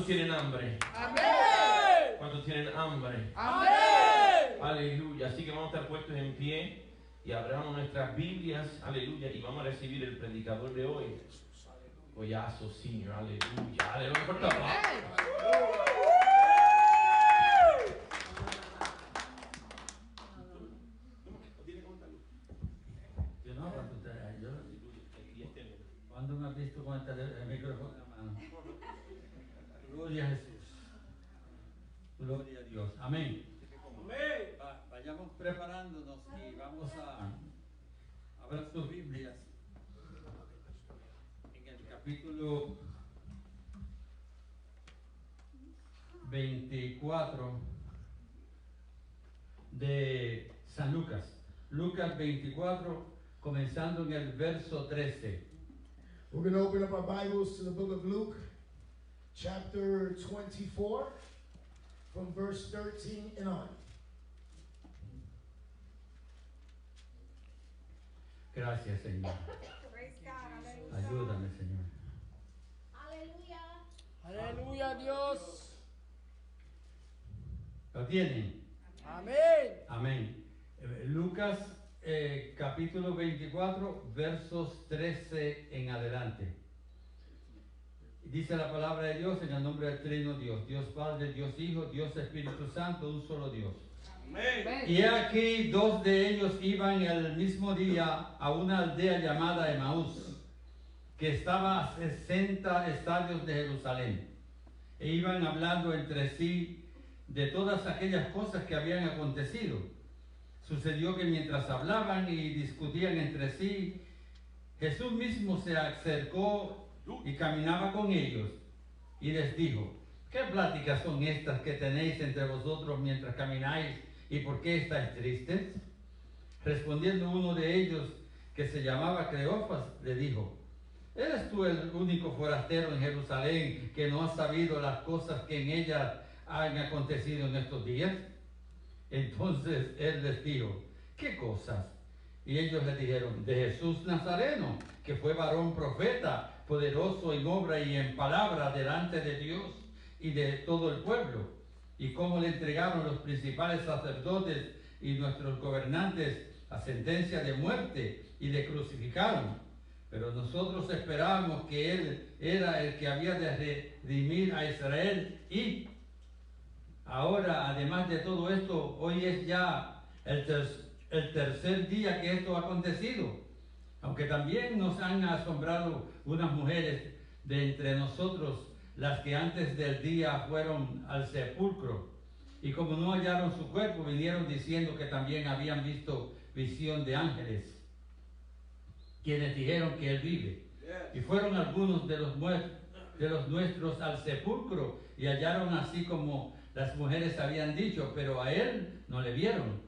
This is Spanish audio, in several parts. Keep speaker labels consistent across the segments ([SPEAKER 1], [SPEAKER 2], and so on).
[SPEAKER 1] ¿Cuántos tienen hambre?
[SPEAKER 2] Amén.
[SPEAKER 1] ¿Cuántos tienen hambre?
[SPEAKER 2] Amén.
[SPEAKER 1] Aleluya. Así que vamos a estar puestos en pie y abramos nuestras Biblias. Aleluya. Y vamos a recibir el predicador de hoy. Pollazo, Señor. Aleluya. Aleluya. Por favor.
[SPEAKER 3] Yo no, ¿cuándo me has visto con el micrófono en la mano? Gloria a Jesús. Gloria a Dios. Amén. Vayamos preparándonos y vamos a ver sus Biblias. En el capítulo 24 de San Lucas. Lucas 24, comenzando en el verso 13.
[SPEAKER 4] We're going to open up our Bibles to the book of Luke, chapter 24, from verse 13 and on.
[SPEAKER 3] Gracias, Señor.
[SPEAKER 5] Praise God. Aleluya.
[SPEAKER 3] Ayúdame, Señor.
[SPEAKER 5] Aleluya.
[SPEAKER 2] Aleluya, Dios.
[SPEAKER 3] ¿Lo tienen?
[SPEAKER 2] Amén.
[SPEAKER 3] Amén. Lucas capítulo 24, versos 13 en adelante. Dice la palabra de Dios en el nombre del Trino Dios, Dios Padre, Dios Hijo, Dios Espíritu Santo, un solo Dios.
[SPEAKER 2] Amén.
[SPEAKER 3] Y aquí dos de ellos iban el mismo día a una aldea llamada Emaús, que estaba a 60 estadios de Jerusalén, e iban hablando entre sí de todas aquellas cosas que habían acontecido. Sucedió que mientras hablaban y discutían entre sí, Jesús mismo se acercó y caminaba con ellos y les dijo: ¿qué pláticas son estas que tenéis entre vosotros mientras camináis, y por qué estáis tristes? Respondiendo uno de ellos, que se llamaba Cleofas, le dijo: ¿eres tú el único forastero en Jerusalén que no ha sabido las cosas que en ella han acontecido en estos días? Entonces él les dijo: ¿qué cosas? Y ellos le dijeron: de Jesús Nazareno, que fue varón profeta, poderoso en obra y en palabra delante de Dios y de todo el pueblo, y cómo le entregaron los principales sacerdotes y nuestros gobernantes a sentencia de muerte y le crucificaron. Pero nosotros esperábamos que él era el que había de redimir a Israel, y ahora, además de todo esto, hoy es ya el tercer día que esto ha acontecido. Aunque también nos han asombrado unas mujeres de entre nosotros, las que antes del día fueron al sepulcro, y como no hallaron su cuerpo, vinieron diciendo que también habían visto visión de ángeles, quienes dijeron que él vive. Y fueron algunos de los nuestros al sepulcro y hallaron así como las mujeres habían dicho, pero a él no le vieron.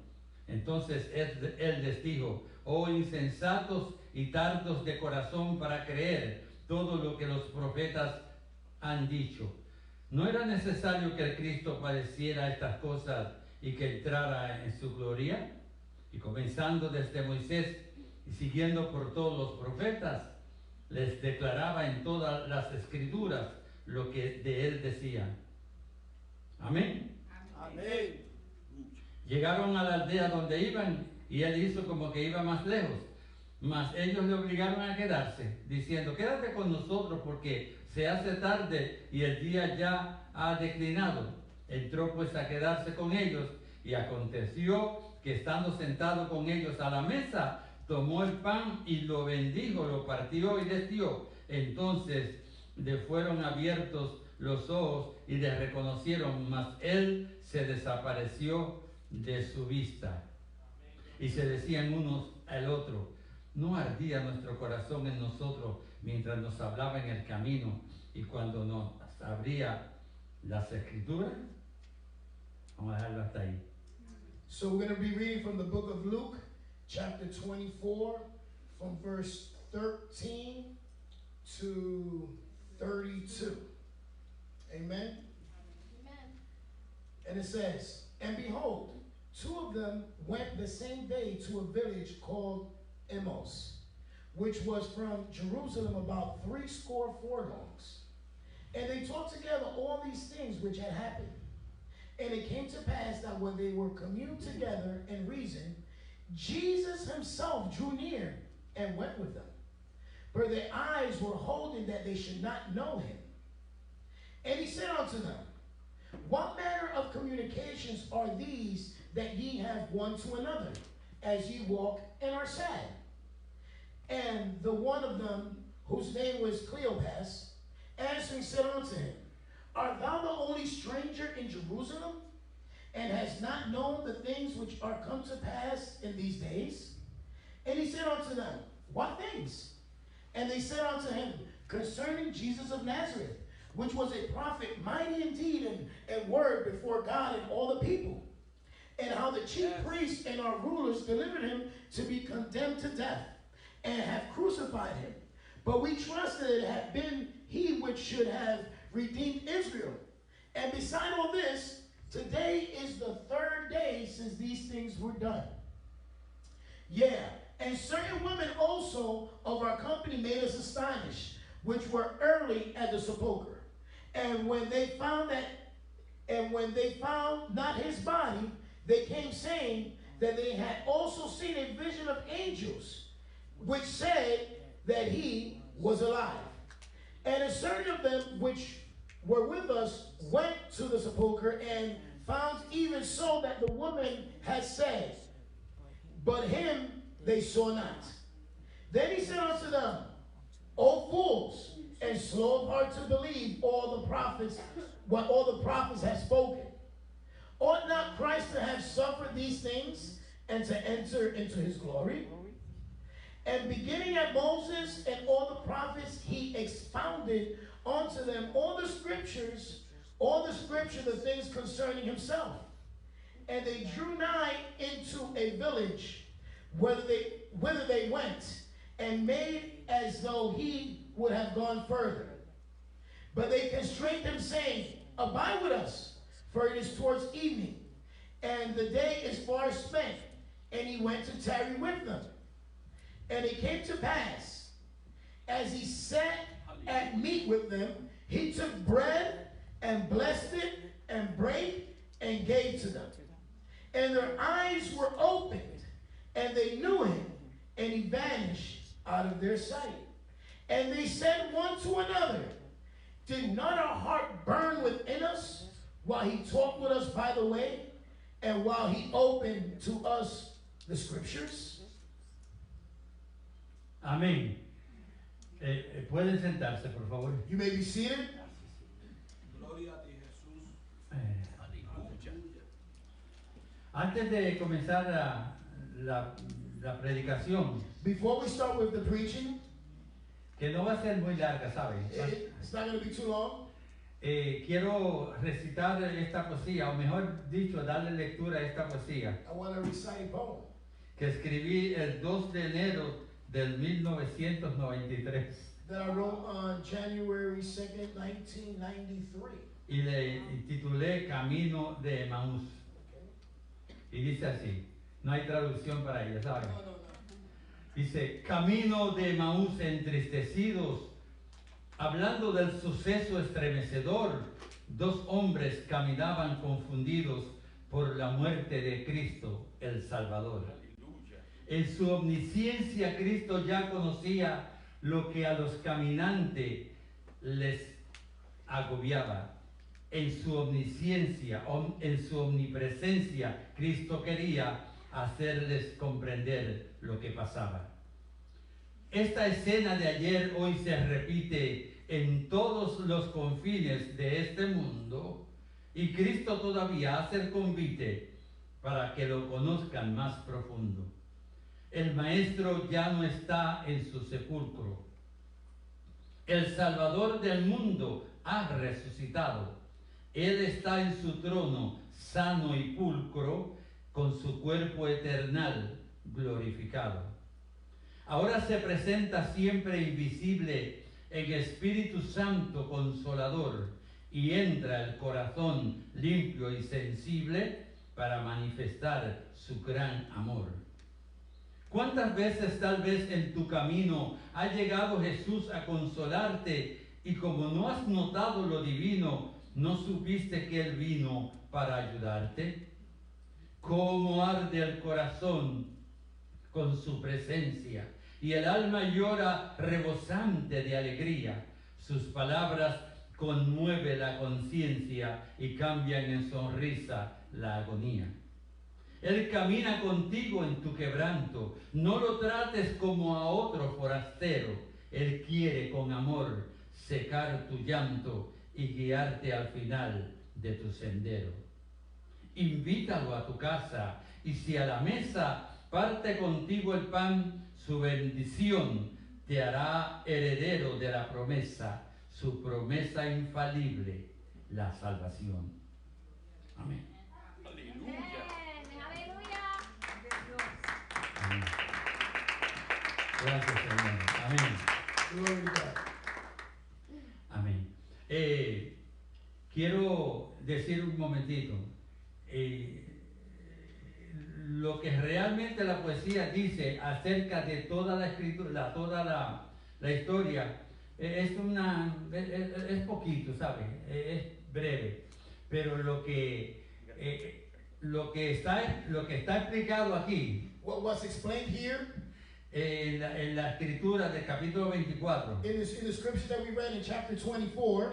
[SPEAKER 3] Entonces él les dijo: oh insensatos y tardos de corazón para creer todo lo que los profetas han dicho. ¿No era necesario que el Cristo padeciera estas cosas y que entrara en su gloria? Y comenzando desde Moisés y siguiendo por todos los profetas, les declaraba en todas las escrituras lo que de él decía. Amén.
[SPEAKER 2] Amén.
[SPEAKER 3] Llegaron a la aldea donde iban, y él hizo como que iba más lejos. Mas ellos le obligaron a quedarse, diciendo: quédate con nosotros, porque se hace tarde y el día ya ha declinado. Entró pues a quedarse con ellos, y aconteció que estando sentado con ellos a la mesa, tomó el pan y lo bendijo, lo partió y les dio. Entonces le fueron abiertos los ojos y le reconocieron, mas él se desapareció de su vista. Y se decían unos al otro: ¿no ardía nuestro corazón en nosotros mientras nos hablaba en el camino y cuando nos abría las escrituras? Vamos a dejarlo hasta ahí.
[SPEAKER 4] So we're going to be reading from the book of Luke, chapter 24, from verse 13 to 32. Amen?
[SPEAKER 5] Amen.
[SPEAKER 4] And it says, and behold, two of them went the same day to a village called Emmaus, which was from Jerusalem about 80 furlongs. And they talked together all these things which had happened. And it came to pass that when they were communed together and reasoned, Jesus himself drew near and went with them. For their eyes were holden that they should not know him. And he said unto them, what manner of communications are these that ye have one to another, as ye walk and are sad? And the one of them, whose name was Cleopas, answering said unto him, art thou the only stranger in Jerusalem, and hast not known the things which are come to pass in these days? And he said unto them, what things? And they said unto him, concerning Jesus of Nazareth, which was a prophet, mighty in deed and word before God and all the people, and how the chief priests and our rulers delivered him to be condemned to death, and have crucified him. But we trust that it had been he which should have redeemed Israel. And beside all this, today is the third day since these things were done. Yeah, and certain women also of our company made us astonished, which were early at the sepulchre. And when they found not his body, they came saying that they had also seen a vision of angels, which said that he was alive. And a certain of them which were with us went to the sepulchre and found even so that the woman had said, but him they saw not. Then he said unto them, O fools, and slow of heart to believe all the prophets, what all the prophets have spoken. Ought not Christ to have suffered these things and to enter into his glory? And beginning at Moses and all the prophets, he expounded unto them all the scripture, the things concerning himself. And they drew nigh into a village whither they went, and made as though he would have gone further. But they constrained him, saying, abide with us, for it is towards evening, and the day is far spent. And he went to tarry with them. And it came to pass, as he sat at meat with them, he took bread and blessed it and brake and gave to them. And their eyes were opened, and they knew him, and he vanished out of their sight. And they said one to another, did not our heart burn within us while he talked with us by the way, and while he opened to us the scriptures?
[SPEAKER 3] Amén. Pueden sentarse, por favor.
[SPEAKER 4] You may be seated.
[SPEAKER 3] Antes de comenzar la predicación,
[SPEAKER 4] Before we start with the preaching,
[SPEAKER 3] que no va a ser muy larga, ¿saben?
[SPEAKER 4] it's not going to be too long.
[SPEAKER 3] Quiero recitar esta poesía, o mejor dicho, darle lectura a esta poesía,
[SPEAKER 4] I want to recite a poem
[SPEAKER 3] que escribí el 2 de enero del 1993
[SPEAKER 4] that I wrote on January 2nd, 1993.
[SPEAKER 3] y le titulé Camino de Emaús. Y dice así, no hay traducción para ella, ¿saben? Dice, camino de Emaús entristecidos, hablando del suceso estremecedor, dos hombres caminaban confundidos por la muerte de Cristo, el Salvador. En su omnisciencia, Cristo ya conocía lo que a los caminantes les agobiaba. En su omnisciencia, en su omnipresencia, Cristo quería hacerles comprender lo que pasaba. Esta escena de ayer hoy se repite en todos los confines de este mundo y Cristo todavía hace el convite para que lo conozcan más profundo. El Maestro ya no está en su sepulcro. El Salvador del mundo ha resucitado. Él está en su trono, sano y pulcro, con su cuerpo eternal glorificado. Ahora se presenta siempre invisible en Espíritu Santo Consolador y entra el corazón limpio y sensible para manifestar su gran amor. ¿Cuántas veces tal vez en tu camino ha llegado Jesús a consolarte Y como no has notado lo divino, ¿no supiste que Él vino para ayudarte? ¿Cómo arde el corazón con su presencia? Y el alma llora rebosante de alegría. Sus palabras conmueven la conciencia y cambian en sonrisa la agonía. Él camina contigo en tu quebranto. No lo trates como a otro forastero. Él quiere con amor secar tu llanto y guiarte al final de tu sendero. Invítalo a tu casa, y si a la mesa parte contigo el pan, su bendición te hará heredero de la promesa, su promesa infalible, la salvación. Amén. Amén. Gracias, Señor. Amén.
[SPEAKER 4] Glory to God.
[SPEAKER 3] Amén. Quiero decir un momentito. Lo que realmente la poesía dice acerca de toda la escritura, toda la historia, es poquito, ¿sabes? Es breve. Pero lo que está explicado aquí,
[SPEAKER 4] What was explained here
[SPEAKER 3] en la escritura del capítulo 24,
[SPEAKER 4] in the scripture that we read in chapter 24,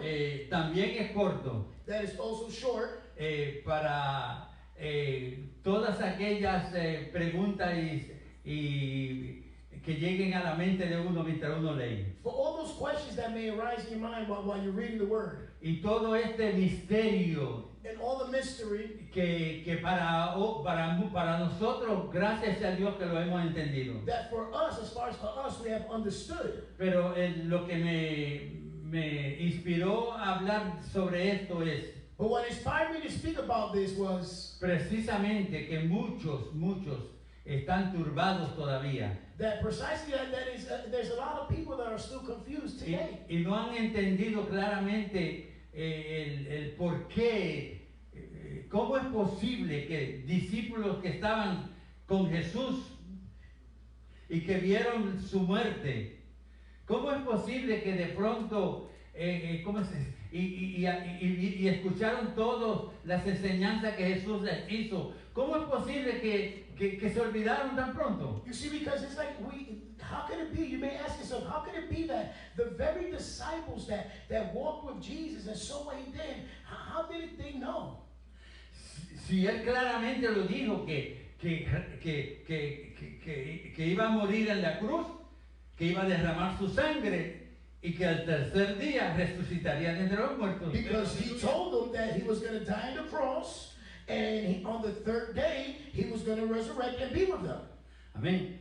[SPEAKER 3] también es corto
[SPEAKER 4] that is also short
[SPEAKER 3] para todas aquellas preguntas y que lleguen a la mente de uno mientras uno lee.
[SPEAKER 4] for all those questions that may arise in your mind while you're reading the word,
[SPEAKER 3] Y todo este misterio
[SPEAKER 4] and all the mystery
[SPEAKER 3] que para nosotros, gracias a Dios que lo hemos entendido.
[SPEAKER 4] that for us, as far as for us, we have understood.
[SPEAKER 3] Pero lo que me inspiró a hablar sobre esto es
[SPEAKER 4] But what inspired me to speak about this was
[SPEAKER 3] precisamente que muchos están turbados todavía
[SPEAKER 4] that precisely that is there's a lot of people that are still confused today.
[SPEAKER 3] y no han entendido claramente el por qué, cómo es posible que discípulos que estaban con Jesús y que vieron su muerte, cómo es posible que de pronto y escucharon todas las enseñanzas que Jesús les hizo, cómo es posible que se olvidaron tan pronto.
[SPEAKER 4] You see, because it's like how can it be? You may ask yourself, how can it be that the very disciples that walked with Jesus and saw what he did, how did they know?
[SPEAKER 3] Si él claramente lo dijo que iba a morir en la cruz, que iba a derramar su sangre y que al tercer día resucitaría de entre los muertos.
[SPEAKER 4] Because he told them that he was going to die on the cross, and on the third day he was going to resurrect and be with them.
[SPEAKER 3] Amén.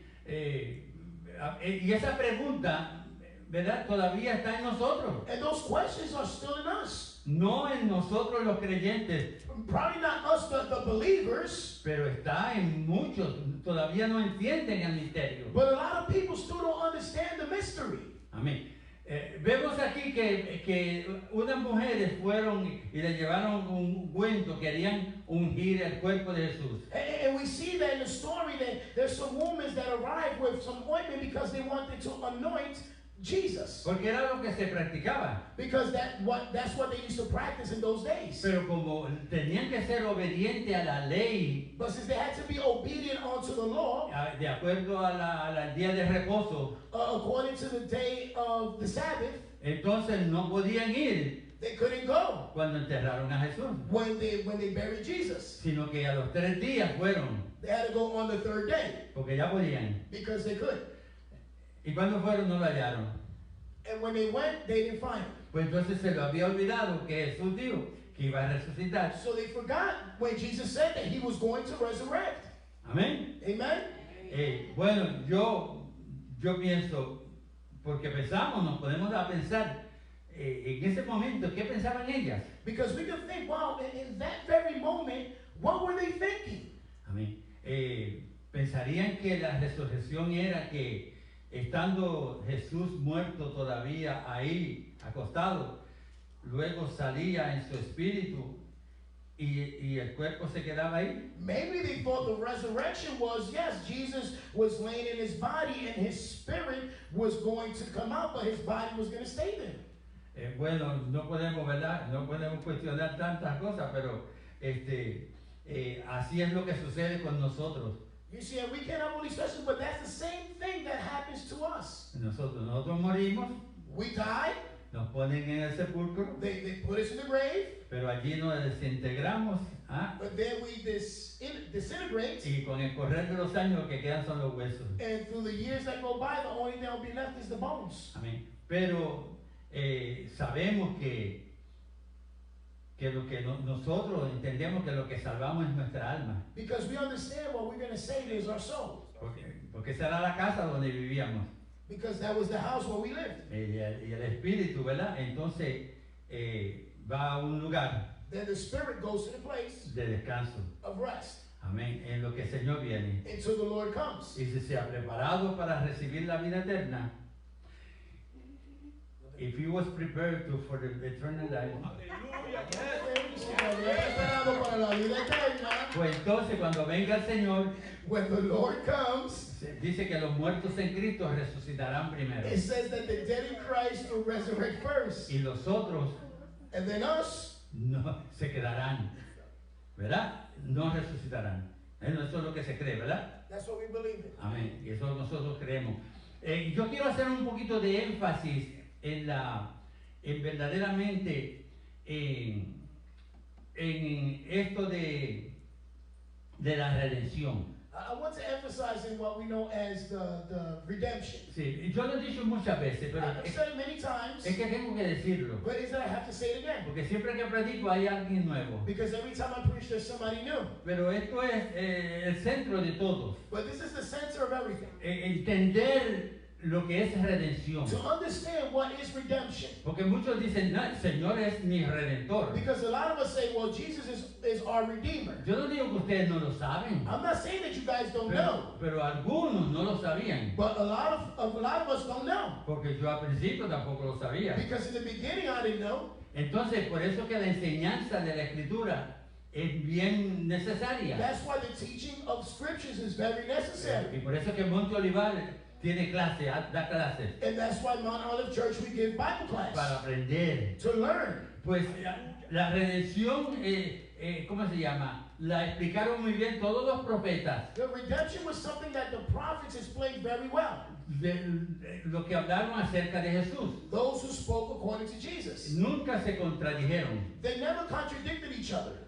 [SPEAKER 3] Y esa pregunta, ¿verdad? Todavía está en nosotros.
[SPEAKER 4] And those questions are still in us.
[SPEAKER 3] No en nosotros los creyentes,
[SPEAKER 4] Probably not us, the believers,
[SPEAKER 3] pero está en muchos. Todavía no entienden el misterio.
[SPEAKER 4] but a lot of people still don't understand the mystery.
[SPEAKER 3] Amén. Vemos aquí que unas mujeres fueron y le llevaron un ungüento, querían ungir el cuerpo de Jesús.
[SPEAKER 4] And we see that in the story that there's some women that arrived with some ointment because they wanted to anoint Jesus.
[SPEAKER 3] Porque era lo que se practicaba.
[SPEAKER 4] Because that's what they used to practice in those days.
[SPEAKER 3] Pero como tenían que ser obedientes a la ley,
[SPEAKER 4] But since they had to be obedient unto the law,
[SPEAKER 3] de acuerdo al día de reposo,
[SPEAKER 4] according to the day of the Sabbath,
[SPEAKER 3] entonces no podían ir
[SPEAKER 4] they couldn't go
[SPEAKER 3] cuando enterraron a Jesús,
[SPEAKER 4] when they buried Jesus.
[SPEAKER 3] sino que a los 3 días fueron,
[SPEAKER 4] They had to go on the third day
[SPEAKER 3] porque ya podían.
[SPEAKER 4] because they could.
[SPEAKER 3] Y cuando fueron no lo hallaron.
[SPEAKER 4] And when they went, they didn't find him.
[SPEAKER 3] Pues entonces se lo había olvidado que Jesús dijo que iba a resucitar.
[SPEAKER 4] So they forgot when Jesus said that he was going to resurrect.
[SPEAKER 3] Amén.
[SPEAKER 4] Amen?
[SPEAKER 3] Bueno, yo pienso, porque pensamos, nos podemos a pensar en ese momento, ¿qué pensaban ellas?
[SPEAKER 4] Because we can think, wow, in that very moment, what were they thinking?
[SPEAKER 3] Amén. Pensarían que la resurrección era que estando Jesús muerto todavía ahí, acostado, luego salía en su espíritu y el cuerpo se quedaba ahí.
[SPEAKER 4] Maybe they thought the resurrection was, yes, Jesus was laying in his body and his spirit was going to come out, but his body was going to stay there.
[SPEAKER 3] Bueno, no podemos, ¿verdad? No podemos cuestionar tantas cosas, pero así es lo que sucede con nosotros.
[SPEAKER 4] You see, and we can't have all these questions, but that's the same thing that happens to us.
[SPEAKER 3] Nosotros morimos,
[SPEAKER 4] We die,
[SPEAKER 3] nos ponen en el sepulcro,
[SPEAKER 4] they put us in the grave,
[SPEAKER 3] pero allí nos desintegramos, ¿ah?
[SPEAKER 4] but then we disintegrate,
[SPEAKER 3] Y con el correr de los años lo que quedan son los huesos.
[SPEAKER 4] and through the years that go by, the only thing that will be left is the bones.
[SPEAKER 3] Amén. Pero sabemos que lo que nosotros entendemos que lo que salvamos es nuestra alma.
[SPEAKER 4] Because we understand what we're going to save is our soul.
[SPEAKER 3] Porque esa era la casa donde vivíamos.
[SPEAKER 4] Because that was the house where we lived.
[SPEAKER 3] Y el espíritu, ¿verdad? Entonces va a un lugar
[SPEAKER 4] Then the spirit goes to the place
[SPEAKER 3] de descanso.
[SPEAKER 4] of rest
[SPEAKER 3] Amén. En lo que el Señor viene.
[SPEAKER 4] until the Lord comes.
[SPEAKER 3] Y si se ha preparado para recibir la vida eterna, if he was prepared for the eternal life,
[SPEAKER 4] Preparado para la vida eterna.
[SPEAKER 3] pues entonces cuando venga el Señor,
[SPEAKER 4] When the Lord comes,
[SPEAKER 3] dice que los muertos en Cristo resucitarán primero.
[SPEAKER 4] it says that the dead in Christ will resurrect first.
[SPEAKER 3] Y los otros
[SPEAKER 4] And then us,
[SPEAKER 3] no se quedarán, ¿verdad? No resucitarán. Eso es lo que se cree, ¿verdad?
[SPEAKER 4] that's what we believe in.
[SPEAKER 3] Amén. Y eso nosotros creemos. Yo quiero hacer un poquito de énfasis en verdaderamente en esto de la redención.
[SPEAKER 4] I want to emphasize in what we know as the redemption.
[SPEAKER 3] Sí, yo lo he dicho muchas veces, pero
[SPEAKER 4] I've said it many times,
[SPEAKER 3] es que tengo que decirlo.
[SPEAKER 4] but is that I have to say it again.
[SPEAKER 3] Porque siempre que predico hay alguien nuevo.
[SPEAKER 4] Because every time I preach, there's somebody new.
[SPEAKER 3] Pero esto es el centro de todo.
[SPEAKER 4] But this is the center of everything.
[SPEAKER 3] Entender lo que es redención.
[SPEAKER 4] To understand what is redemption.
[SPEAKER 3] Porque muchos dicen, no, el Señor es mi redentor.
[SPEAKER 4] Because a lot of us say, well, Jesus is our redeemer.
[SPEAKER 3] Yo no digo que ustedes no lo saben,
[SPEAKER 4] I'm not saying that you guys don't know,
[SPEAKER 3] pero algunos no lo sabían.
[SPEAKER 4] but a lot of us don't know.
[SPEAKER 3] Porque yo al principio tampoco lo sabía.
[SPEAKER 4] Because in the beginning I didn't know.
[SPEAKER 3] Entonces, por eso que la enseñanza de la Escritura es bien necesaria.
[SPEAKER 4] That's why the teaching of scriptures is very necessary.
[SPEAKER 3] Y por eso que Monte Olivar tiene clase, da clases
[SPEAKER 4] And that's why Mount Olive Church we give Bible
[SPEAKER 3] para
[SPEAKER 4] class.
[SPEAKER 3] aprender.
[SPEAKER 4] To learn.
[SPEAKER 3] Pues la redención, ¿cómo se llama? La explicaron muy bien todos los profetas.
[SPEAKER 4] The redemption was something that the prophets explained very well.
[SPEAKER 3] Lo que hablaron acerca de Jesús.
[SPEAKER 4] Those who spoke according to Jesus.
[SPEAKER 3] Nunca se contradijeron.
[SPEAKER 4] They never contradicted each other.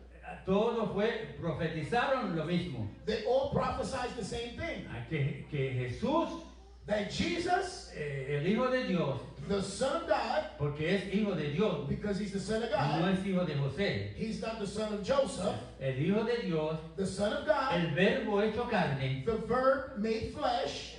[SPEAKER 3] Todo profetizaron lo mismo.
[SPEAKER 4] They all prophesied the same thing.
[SPEAKER 3] Que Jesús,
[SPEAKER 4] That Jesus,
[SPEAKER 3] el Hijo de Dios,
[SPEAKER 4] the Son of God,
[SPEAKER 3] porque es Hijo de Dios,
[SPEAKER 4] because he's the Son of
[SPEAKER 3] no
[SPEAKER 4] God,
[SPEAKER 3] es Hijo de José.
[SPEAKER 4] he's not the Son of Joseph,
[SPEAKER 3] El Hijo de Dios,
[SPEAKER 4] the Son of God,
[SPEAKER 3] el Verbo hecho carne,
[SPEAKER 4] the Verb made flesh,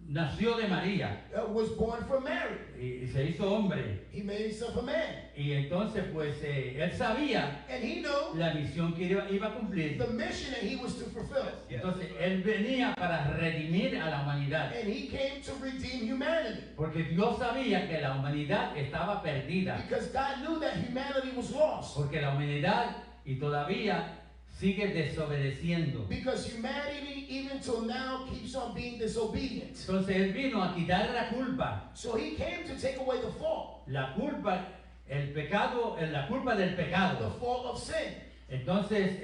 [SPEAKER 3] nació de María
[SPEAKER 4] was born from Mary.
[SPEAKER 3] y se hizo hombre.
[SPEAKER 4] He made himself a man.
[SPEAKER 3] Y entonces, pues, él sabía
[SPEAKER 4] And he knew
[SPEAKER 3] la misión que iba a cumplir.
[SPEAKER 4] the mission that he was to fulfill.
[SPEAKER 3] Entonces, él venía para redimir a la humanidad.
[SPEAKER 4] And he came to redeem humanity.
[SPEAKER 3] Porque Dios sabía que la humanidad estaba perdida.
[SPEAKER 4] Because God knew that humanity was lost.
[SPEAKER 3] Porque la humanidad y todavía sigue desobedeciendo.
[SPEAKER 4] Because humanity, even till now, keeps on being disobedient.
[SPEAKER 3] Entonces él vino a quitar la culpa.
[SPEAKER 4] So he came to take away the fault,
[SPEAKER 3] La culpa, el pecado, la culpa del
[SPEAKER 4] the
[SPEAKER 3] pecado.
[SPEAKER 4] fault of sin.
[SPEAKER 3] Entonces,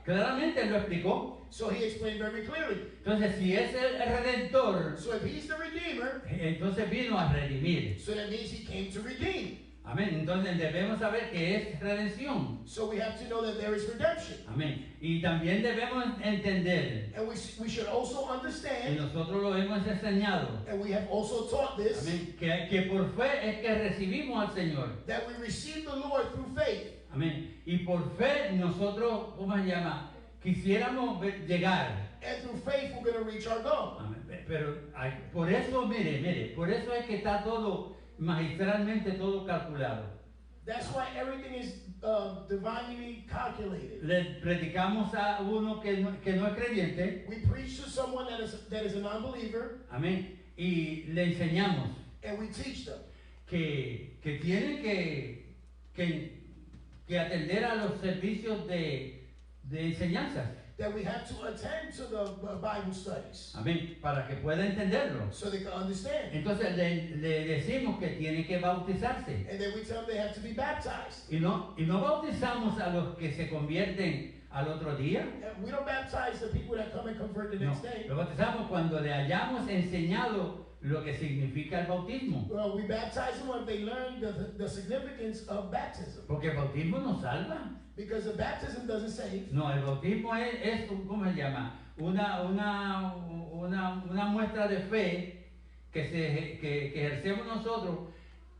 [SPEAKER 3] claramente él lo explicó.
[SPEAKER 4] So he explained very clearly.
[SPEAKER 3] Entonces, si es el redentor,
[SPEAKER 4] So if he's the redeemer,
[SPEAKER 3] entonces vino a redimir.
[SPEAKER 4] so that means he came to redeem.
[SPEAKER 3] Amén. Entonces debemos saber que es redención.
[SPEAKER 4] So we have to know that there is redemption.
[SPEAKER 3] Amén. Y también debemos entender,
[SPEAKER 4] And we should also
[SPEAKER 3] y
[SPEAKER 4] understand,
[SPEAKER 3] nosotros lo hemos enseñado,
[SPEAKER 4] and we have also taught this,
[SPEAKER 3] amén, que por fe es que recibimos al Señor.
[SPEAKER 4] that we receive the Lord through faith.
[SPEAKER 3] Amén. Y por fe nosotros, ¿cómo se llama? Quisiéramos llegar.
[SPEAKER 4] And through faith, we're going to reach our goal.
[SPEAKER 3] Amén. Pero por eso, mire, por eso es que está todo magistralmente todo calculado.
[SPEAKER 4] That's why everything is divinely calculated.
[SPEAKER 3] Le predicamos a uno que no es creyente,
[SPEAKER 4] We preach to someone that is a non-believer,
[SPEAKER 3] amén, y le enseñamos
[SPEAKER 4] and we teach them
[SPEAKER 3] que tiene que atender a los servicios de enseñanzas.
[SPEAKER 4] that we have to attend to the Bible studies
[SPEAKER 3] Amén. Para que pueda entenderlo.
[SPEAKER 4] so they can understand.
[SPEAKER 3] Entonces le decimos que tiene que bautizarse.
[SPEAKER 4] And then we tell them they have to be baptized.
[SPEAKER 3] Y no bautizamos a los que se convierten al otro día.
[SPEAKER 4] And we don't baptize the people that come and convert the
[SPEAKER 3] No,
[SPEAKER 4] next day.
[SPEAKER 3] lo bautizamos cuando le hayamos enseñado lo que significa el bautismo.
[SPEAKER 4] Well, we baptize them when they learn the significance of baptism.
[SPEAKER 3] Porque el bautismo nos salva.
[SPEAKER 4] Because the baptism doesn't save.
[SPEAKER 3] No, el bautismo es ¿cómo se llama? Una muestra de fe que ejercemos nosotros,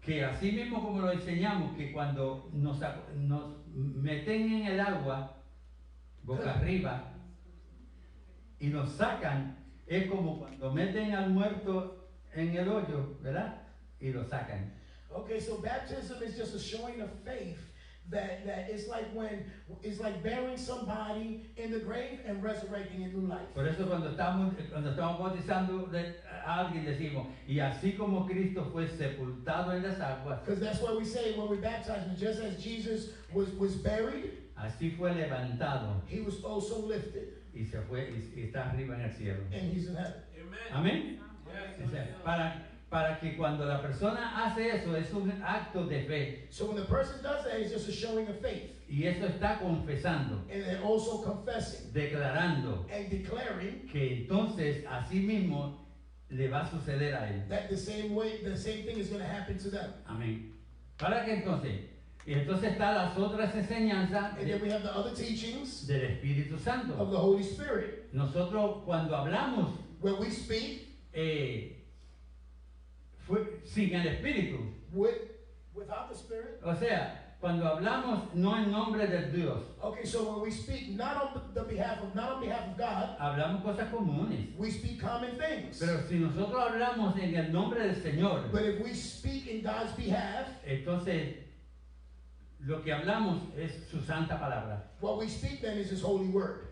[SPEAKER 3] que así mismo como lo enseñamos, que cuando nos meten en el agua, boca arriba, y nos sacan, es como cuando meten al muerto en el hoyo, ¿verdad? Y lo sacan.
[SPEAKER 4] Okay, so baptism is just a showing of faith that it's like burying somebody in the grave and resurrecting in new life.
[SPEAKER 3] Por eso cuando estamos bautizando a alguien decimos, y así como Cristo fue sepultado en las aguas,
[SPEAKER 4] Because that's what we say when we baptize him. Just as Jesus was buried,
[SPEAKER 3] así fue levantado
[SPEAKER 4] he was also lifted,
[SPEAKER 3] y se fue y está arriba en el cielo.
[SPEAKER 4] and he's in heaven.
[SPEAKER 3] Amén. O sea, para que cuando la persona hace eso es un acto de fe
[SPEAKER 4] So when the person does that, it's just a showing of faith,
[SPEAKER 3] y eso está confesando,
[SPEAKER 4] and then also confessing
[SPEAKER 3] declarando
[SPEAKER 4] and declaring
[SPEAKER 3] que entonces así mismo le va a suceder a él.
[SPEAKER 4] that the same thing is going to happen to them.
[SPEAKER 3] Amén. Para que entonces están las otras enseñanzas
[SPEAKER 4] And then we have the other teachings
[SPEAKER 3] del Espíritu
[SPEAKER 4] of
[SPEAKER 3] Santo.
[SPEAKER 4] the Holy Spirit.
[SPEAKER 3] Nosotros cuando hablamos
[SPEAKER 4] When we speak
[SPEAKER 3] sin el Espíritu,
[SPEAKER 4] without the Spirit.
[SPEAKER 3] o sea, cuando hablamos no en nombre del Dios,
[SPEAKER 4] Okay, so when we speak not on behalf of God,
[SPEAKER 3] hablamos cosas comunes.
[SPEAKER 4] we speak common things.
[SPEAKER 3] Pero si nosotros hablamos en el nombre del Señor,
[SPEAKER 4] But if we speak in God's behalf,
[SPEAKER 3] entonces lo que hablamos es su santa palabra.
[SPEAKER 4] what we speak then is His holy word.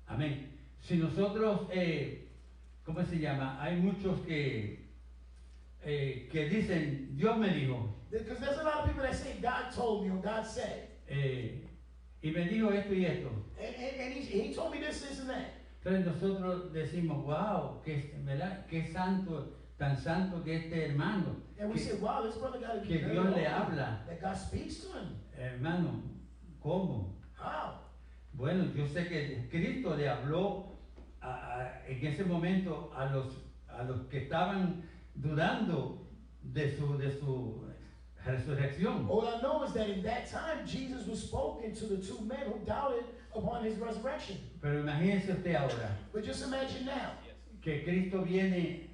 [SPEAKER 3] Amén. Si nosotros, ¿cómo se llama? Hay muchos que dicen, Dios me dijo,
[SPEAKER 4] Because there's a lot of people that say God told me or God said,
[SPEAKER 3] y me dijo esto y esto.
[SPEAKER 4] and he told me this, and that.
[SPEAKER 3] Entonces nosotros decimos, wow, ¿verdad? Qué santo, tan santo que este hermano,
[SPEAKER 4] And we say, wow, this brother got to be
[SPEAKER 3] que
[SPEAKER 4] very
[SPEAKER 3] Dios
[SPEAKER 4] holy,
[SPEAKER 3] le habla.
[SPEAKER 4] that God speaks to him.
[SPEAKER 3] Hermano, ¿cómo?
[SPEAKER 4] How?
[SPEAKER 3] Bueno, yo sé que Cristo le habló en ese momento a los que estaban dudando de su resurrección.
[SPEAKER 4] All I know is that in that time, Jesus was spoken to the two men who doubted upon his resurrection.
[SPEAKER 3] Pero imagínese usted ahora
[SPEAKER 4] But just imagine now,
[SPEAKER 3] que Cristo viene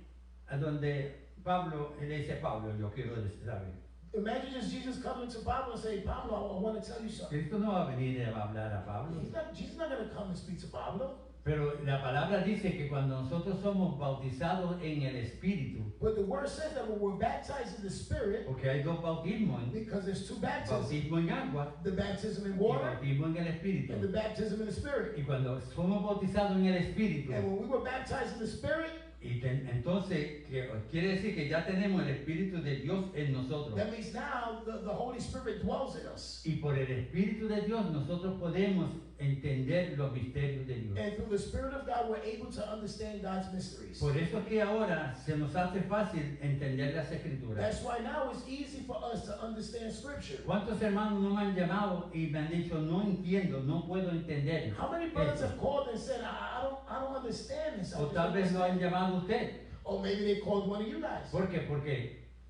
[SPEAKER 3] a donde Pablo, y le dice, Pablo, yo quiero saber.
[SPEAKER 4] imagine just Jesus coming to Pablo and saying, Pablo, I want to tell you something.
[SPEAKER 3] Cristo no va a venir a hablar a Pablo.
[SPEAKER 4] Jesus not going to come and speak to Pablo.
[SPEAKER 3] Pero la palabra dice que cuando nosotros somos bautizados en el Espíritu,
[SPEAKER 4] But the word says that when we're baptized in the Spirit,
[SPEAKER 3] porque hay dos bautismos,
[SPEAKER 4] because there's two baptisms,
[SPEAKER 3] bautismo en agua
[SPEAKER 4] the baptism in
[SPEAKER 3] y
[SPEAKER 4] water
[SPEAKER 3] bautismo en el Espíritu.
[SPEAKER 4] and the baptism in the Spirit.
[SPEAKER 3] Y cuando somos bautizados en el Espíritu,
[SPEAKER 4] And when we were baptized in the Spirit,
[SPEAKER 3] entonces quiere decir que ya tenemos el Espíritu de Dios en nosotros.
[SPEAKER 4] that means now the Holy Spirit dwells in us.
[SPEAKER 3] Y por el Espíritu de Dios nosotros podemos entender los misterios de Dios.
[SPEAKER 4] And through the Spirit of God, we're able to understand God's mysteries.
[SPEAKER 3] Por eso es que ahora se nos hace fácil entender las Escrituras.
[SPEAKER 4] That's why now it's easy for us to understand Scripture.
[SPEAKER 3] ¿Cuántos hermanos no me han llamado y me han dicho, no entiendo, no puedo entender?
[SPEAKER 4] How many brothers
[SPEAKER 3] esto"?
[SPEAKER 4] have called and said, I don't understand this. I
[SPEAKER 3] O
[SPEAKER 4] just
[SPEAKER 3] tal
[SPEAKER 4] don't
[SPEAKER 3] vez lo han
[SPEAKER 4] understand."
[SPEAKER 3] llamado a usted.
[SPEAKER 4] Or maybe they called one of you guys.
[SPEAKER 3] ¿Por qué?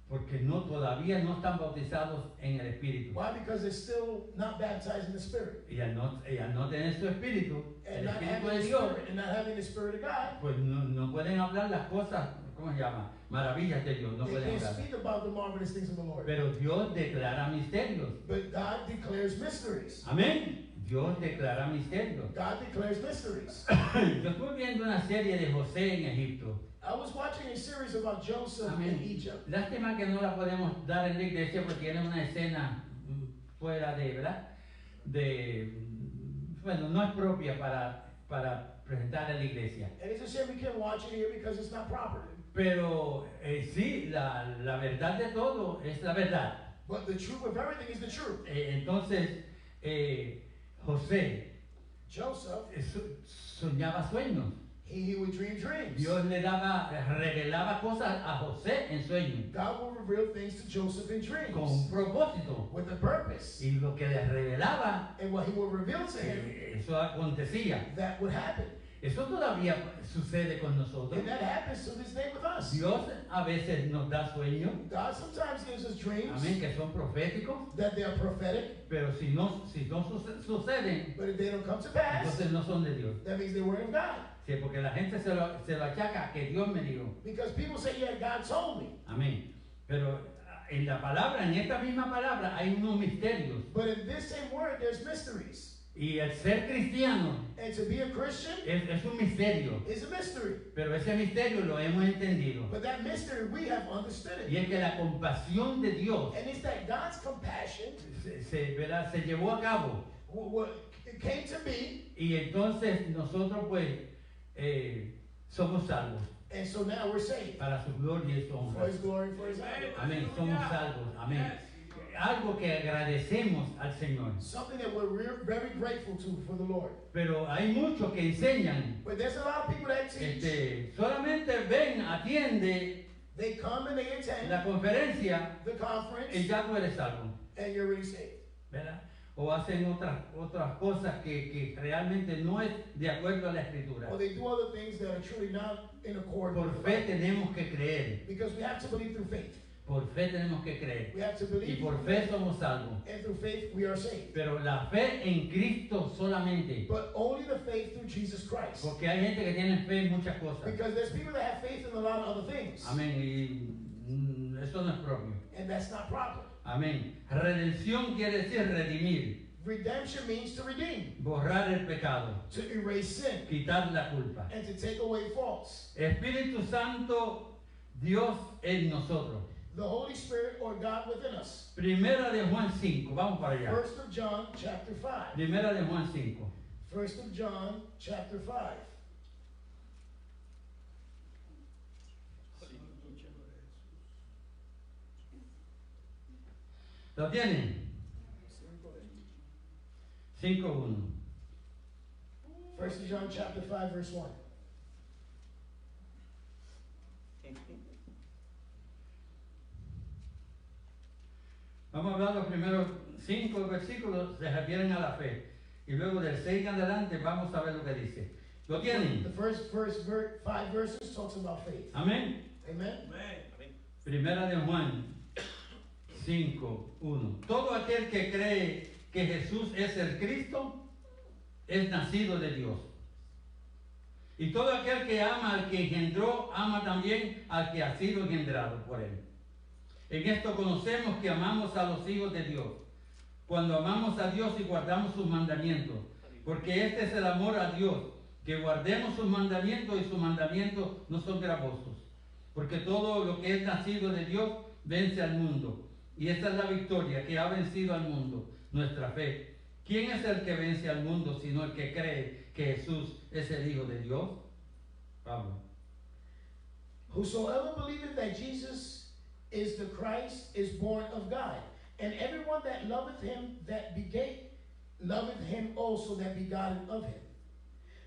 [SPEAKER 3] Porque todavía no están bautizados en el Espíritu.
[SPEAKER 4] Why? Because they're still not baptized in the Spirit.
[SPEAKER 3] Y al no tener su Espíritu,
[SPEAKER 4] And
[SPEAKER 3] el
[SPEAKER 4] not
[SPEAKER 3] Espíritu
[SPEAKER 4] having
[SPEAKER 3] de
[SPEAKER 4] the
[SPEAKER 3] Dios,
[SPEAKER 4] Spirit, and not having the Spirit of God,
[SPEAKER 3] pues no pueden hablar las cosas, ¿cómo se llama? Maravillas de Dios, no
[SPEAKER 4] they
[SPEAKER 3] pueden
[SPEAKER 4] can't
[SPEAKER 3] hablar.
[SPEAKER 4] speak about the marvelous things of the Lord.
[SPEAKER 3] Pero Dios declara misterios.
[SPEAKER 4] But God declares mysteries.
[SPEAKER 3] Amén. Dios declara misterios.
[SPEAKER 4] God declares mysteries.
[SPEAKER 3] Yo estuve viendo una serie de José en Egipto.
[SPEAKER 4] I was watching a series about Joseph
[SPEAKER 3] Amén.
[SPEAKER 4] in Egypt.
[SPEAKER 3] Lástima que no la podemos dar en la iglesia porque tiene una escena fuera de, ¿verdad? Bueno, no es propia para presentar en la iglesia.
[SPEAKER 4] And it's a shame we can't watch it here because it's not proper.
[SPEAKER 3] Pero sí, la verdad de todo es la verdad.
[SPEAKER 4] But the truth of everything is the truth.
[SPEAKER 3] Entonces, José
[SPEAKER 4] Joseph,
[SPEAKER 3] soñaba sueños.
[SPEAKER 4] he would dream dreams.
[SPEAKER 3] Dios le revelaba cosas a José en sueños,
[SPEAKER 4] God will reveal things to Joseph in
[SPEAKER 3] con
[SPEAKER 4] dreams
[SPEAKER 3] un propósito.
[SPEAKER 4] with a purpose.
[SPEAKER 3] Y lo que le revelaba,
[SPEAKER 4] And what he will reveal to him,
[SPEAKER 3] eso acontecía.
[SPEAKER 4] that would happen.
[SPEAKER 3] Eso todavía sucede con nosotros.
[SPEAKER 4] And that happens to this day with us.
[SPEAKER 3] Dios a veces nos da sueños,
[SPEAKER 4] God sometimes gives us dreams
[SPEAKER 3] amén, que son proféticos,
[SPEAKER 4] that they are prophetic,
[SPEAKER 3] pero si no suceden,
[SPEAKER 4] but if they don't come to pass,
[SPEAKER 3] entonces no son de Dios.
[SPEAKER 4] that means they weren't of God.
[SPEAKER 3] Sí, porque la gente se lo achaca que Dios me dijo.
[SPEAKER 4] Because people say, yeah, God told me.
[SPEAKER 3] Amén. Pero en la palabra, en esta misma palabra, hay unos misterios.
[SPEAKER 4] But in this same word, there's mysteries.
[SPEAKER 3] Y el ser cristiano
[SPEAKER 4] And to be a Christian
[SPEAKER 3] es un misterio.
[SPEAKER 4] is a mystery.
[SPEAKER 3] Pero ese misterio lo hemos entendido.
[SPEAKER 4] But that mystery, we have understood
[SPEAKER 3] Y
[SPEAKER 4] it.
[SPEAKER 3] es que la compasión de Dios
[SPEAKER 4] And it's that God's compassion
[SPEAKER 3] ¿verdad? Se llevó a cabo.
[SPEAKER 4] it came to be,
[SPEAKER 3] Y entonces nosotros pues somos salvos
[SPEAKER 4] and so now we're saved.
[SPEAKER 3] para su gloria y su
[SPEAKER 4] For
[SPEAKER 3] honra.
[SPEAKER 4] His glory, for His honor.
[SPEAKER 3] Amén. Somos salvos. Amén. Algo que agradecemos al Señor.
[SPEAKER 4] Something that we're very grateful to for the Lord.
[SPEAKER 3] Pero hay muchos que enseñan.
[SPEAKER 4] But there's a lot of people that teach.
[SPEAKER 3] Solamente ven, atiende
[SPEAKER 4] They come and they attend
[SPEAKER 3] la conferencia
[SPEAKER 4] the
[SPEAKER 3] y
[SPEAKER 4] conference,
[SPEAKER 3] ya tú eres salvo.
[SPEAKER 4] and you're already saved.
[SPEAKER 3] ¿Verdad? O hacen otras cosas que realmente no es de acuerdo a la Escritura.
[SPEAKER 4] Or they do other things that are truly not in accord
[SPEAKER 3] Por
[SPEAKER 4] with the
[SPEAKER 3] fe
[SPEAKER 4] Bible.
[SPEAKER 3] tenemos que creer.
[SPEAKER 4] Because we have to believe through faith.
[SPEAKER 3] Por fe tenemos que creer.
[SPEAKER 4] We have to
[SPEAKER 3] Y
[SPEAKER 4] believe
[SPEAKER 3] por
[SPEAKER 4] through
[SPEAKER 3] fe
[SPEAKER 4] faith,
[SPEAKER 3] somos salvos.
[SPEAKER 4] and through faith we are saved.
[SPEAKER 3] Pero la fe en Cristo solamente.
[SPEAKER 4] But only the faith through Jesus Christ.
[SPEAKER 3] Porque hay gente que tiene fe en muchas cosas.
[SPEAKER 4] Because there's people that have faith in a lot of other things.
[SPEAKER 3] Amén. Y eso no es propio.
[SPEAKER 4] And that's not proper.
[SPEAKER 3] Amén. Redención quiere decir redimir.
[SPEAKER 4] Redemption means to redeem,
[SPEAKER 3] Borrar el pecado.
[SPEAKER 4] to erase sin,
[SPEAKER 3] Quitar la culpa.
[SPEAKER 4] and to take away faults.
[SPEAKER 3] Espíritu Santo, Dios en nosotros.
[SPEAKER 4] The Holy Spirit or God within us.
[SPEAKER 3] Primera de Juan 5. Vamos para allá.
[SPEAKER 4] 1 of John chapter 5.
[SPEAKER 3] Primera de Juan 5.
[SPEAKER 4] 1 of John chapter 5.
[SPEAKER 3] ¿Lo tienen? 5:1.
[SPEAKER 4] 1 of John chapter 5 verse 1.
[SPEAKER 3] Vamos a hablar los primeros 5 versículos, se refieren a la fe. Y luego del 6 en adelante vamos a ver lo que dice. ¿Lo tienen?
[SPEAKER 4] The first 5 verses talks about faith.
[SPEAKER 3] Amén.
[SPEAKER 4] Amen.
[SPEAKER 3] Primera de Juan 5:1. Todo aquel que cree que Jesús es el Cristo es nacido de Dios. Y todo aquel que ama al que engendró, ama también al que ha sido engendrado por él. En esto conocemos que amamos a los hijos de Dios, cuando amamos a Dios y guardamos sus mandamientos, porque este es el amor a Dios, que guardemos sus mandamientos, y sus mandamientos no son gravosos, porque todo lo que es nacido de Dios vence al mundo, y esta es la victoria que ha vencido al mundo, nuestra fe. ¿Quién es el que vence al mundo sino el que cree que Jesús es el Hijo de Dios? Pablo.
[SPEAKER 4] Whosoever believeth that Jesus is the Christ is born of God. And everyone that loveth him that begat, loveth him also that begotten of him.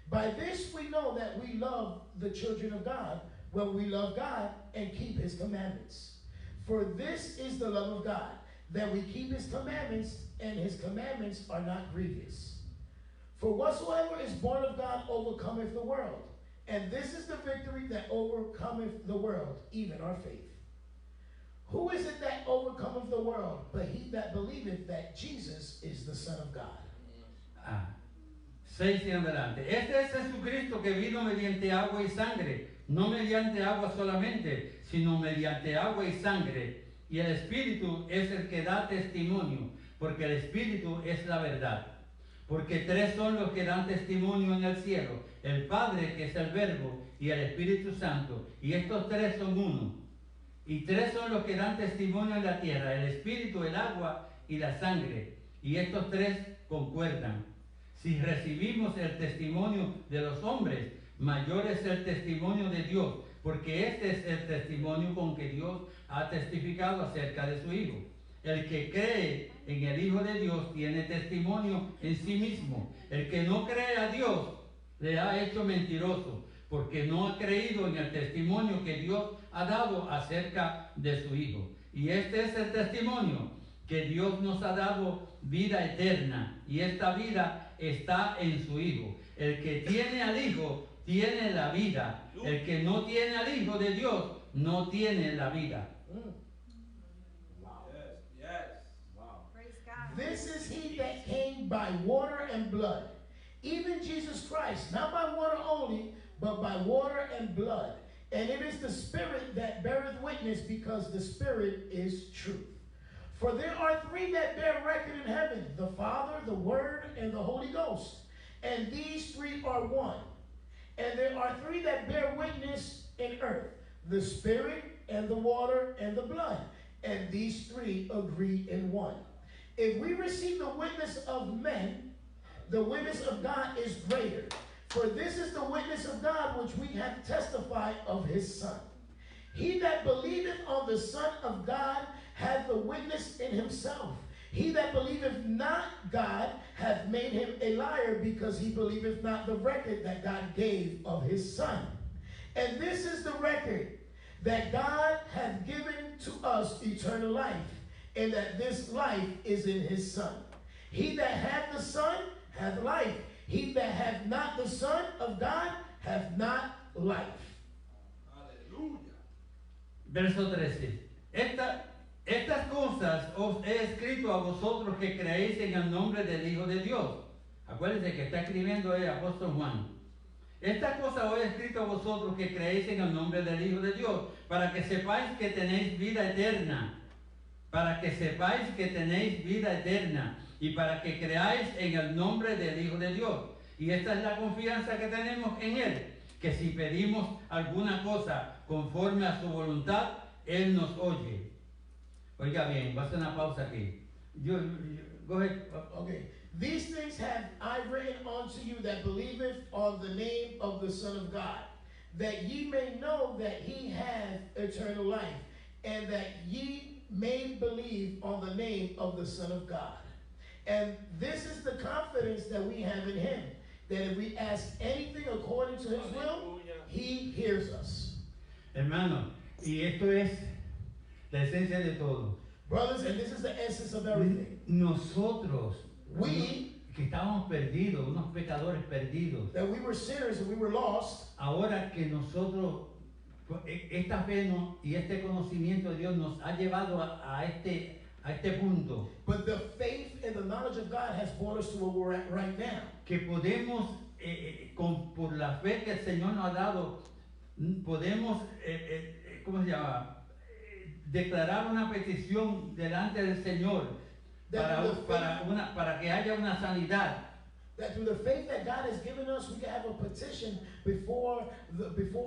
[SPEAKER 4] By this we know that we love the children of God, when we love God and keep his commandments. For this is the love of God, that we keep his commandments, and his commandments are not grievous. For whatsoever is born of God overcometh the world. And this is the victory that overcometh the world, even our faith. Who is it that overcometh the world, but he that believeth that Jesus is the Son of God?
[SPEAKER 3] 6 y adelante. Este es Jesucristo que vino mediante agua y sangre, no mediante agua solamente, sino mediante agua y sangre. Y el Espíritu es el que da testimonio, porque el Espíritu es la verdad. Porque 3 son los que dan testimonio en el cielo: el Padre, que es el Verbo, y el Espíritu Santo. Y estos 3 son uno. Y 3 son los que dan testimonio en la tierra: el Espíritu, el agua y la sangre. Y estos 3 concuerdan. Si recibimos el testimonio de los hombres, mayor es el testimonio de Dios, porque este es el testimonio con que Dios ha testificado acerca de su Hijo. El que cree en el Hijo de Dios tiene testimonio en sí mismo. El que no cree a Dios le ha hecho mentiroso, porque no ha creído en el testimonio que Dios ha dado acerca de su Hijo. Y este es el testimonio, que Dios nos ha dado vida eterna, y esta vida está en su Hijo. El que tiene al Hijo tiene la vida. El que no tiene al Hijo de Dios no tiene la vida.
[SPEAKER 5] Praise God.
[SPEAKER 4] This is he that came by water and blood, even Jesus Christ, not by water only, but by water and blood. And it is the Spirit that beareth witness, because the Spirit is truth. For there are three that bear record in heaven, the Father, the Word, and the Holy Ghost. And these three are one. And there are three that bear witness in earth, the Spirit, and the water, and the blood. And these three agree in one. If we receive the witness of men, the witness of God is greater. For this is the witness of God which we have testified of his Son. He that believeth on the Son of God hath the witness in himself. He that believeth not God hath made him a liar, because he believeth not the record that God gave of his Son. And this is the record, that God hath given to us eternal life, and that this life is in his Son. He that hath the Son hath life. He that hath not the Son of God hath not life.
[SPEAKER 3] Verso 13. Estas cosas os he escrito a vosotros que creéis en el nombre del Hijo de Dios. Acuérdense que está escribiendo el apóstol Juan. Estas cosas os he escrito a vosotros que creéis en el nombre del Hijo de Dios, para que sepáis que tenéis vida eterna. Para que sepáis que tenéis vida eterna. Y para que creáis en el nombre del Hijo de Dios. Y esta es la confianza que tenemos en Él, que si pedimos alguna cosa conforme a su voluntad, Él nos oye. Oiga bien, voy a hacer una pausa aquí. Go ahead.
[SPEAKER 4] Okay. These things have I written unto you that believeth on the name of the Son of God, that ye may know that he hath eternal life, and that ye may believe on the name of the Son of God. And this is the confidence that we have in him, that if we ask anything according to his will, he hears us.
[SPEAKER 3] Hermano, y esto es la esencia de todo.
[SPEAKER 4] Brothers, and this is the essence of everything.
[SPEAKER 3] Nosotros,
[SPEAKER 4] We,
[SPEAKER 3] que estábamos perdidos, unos pecadores perdidos,
[SPEAKER 4] that we were sinners and we were lost,
[SPEAKER 3] ahora que nosotros, esta fe y este conocimiento de Dios nos ha llevado a este punto,
[SPEAKER 4] but the faith and the knowledge of God has brought us to where we're at right now.
[SPEAKER 3] que podemos, por la fe que el Señor nos ha dado, podemos, ¿cómo se llama? Declarar una petición delante del Señor para que haya una sanidad.
[SPEAKER 4] That through the faith that God has given us, we can have a petition before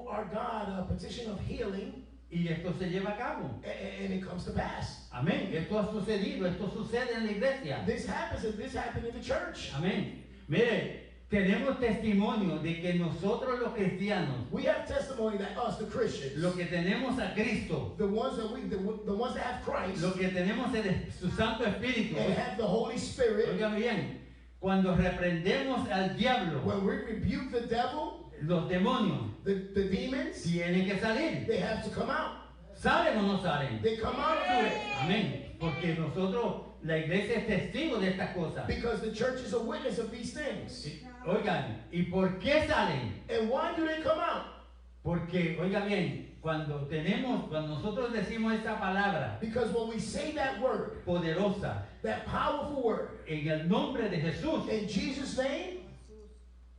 [SPEAKER 4] our God, a petition of healing,
[SPEAKER 3] Y esto se lleva a cabo.
[SPEAKER 4] and it comes to pass.
[SPEAKER 3] Amén. Esto ha sucedido, esto sucede en la iglesia.
[SPEAKER 4] This happens, and this happened in the church.
[SPEAKER 3] Amén. Mire, tenemos testimonio de que nosotros los cristianos,
[SPEAKER 4] We have testimony that us, the Christians,
[SPEAKER 3] los que tenemos a Cristo,
[SPEAKER 4] the ones that have Christ
[SPEAKER 3] los que tenemos su Santo Espíritu,
[SPEAKER 4] and have the Holy Spirit,
[SPEAKER 3] oigan bien, cuando reprendemos al diablo,
[SPEAKER 4] when we rebuke the devil,
[SPEAKER 3] los demonios
[SPEAKER 4] the demons,
[SPEAKER 3] tienen que salir.
[SPEAKER 4] they have to come out.
[SPEAKER 3] ¿Salen o no salen?
[SPEAKER 4] They come out of it.
[SPEAKER 3] Amén. Porque nosotros, la iglesia es testigo de estas cosas.
[SPEAKER 4] Because the church is a witness of these things.
[SPEAKER 3] Oigan, ¿y por qué salen?
[SPEAKER 4] And why do they come out?
[SPEAKER 3] Porque, oiga bien, cuando nosotros decimos esa palabra
[SPEAKER 4] Because when we say that word,
[SPEAKER 3] poderosa,
[SPEAKER 4] that powerful word,
[SPEAKER 3] en el nombre de Jesús,
[SPEAKER 4] in Jesus' name,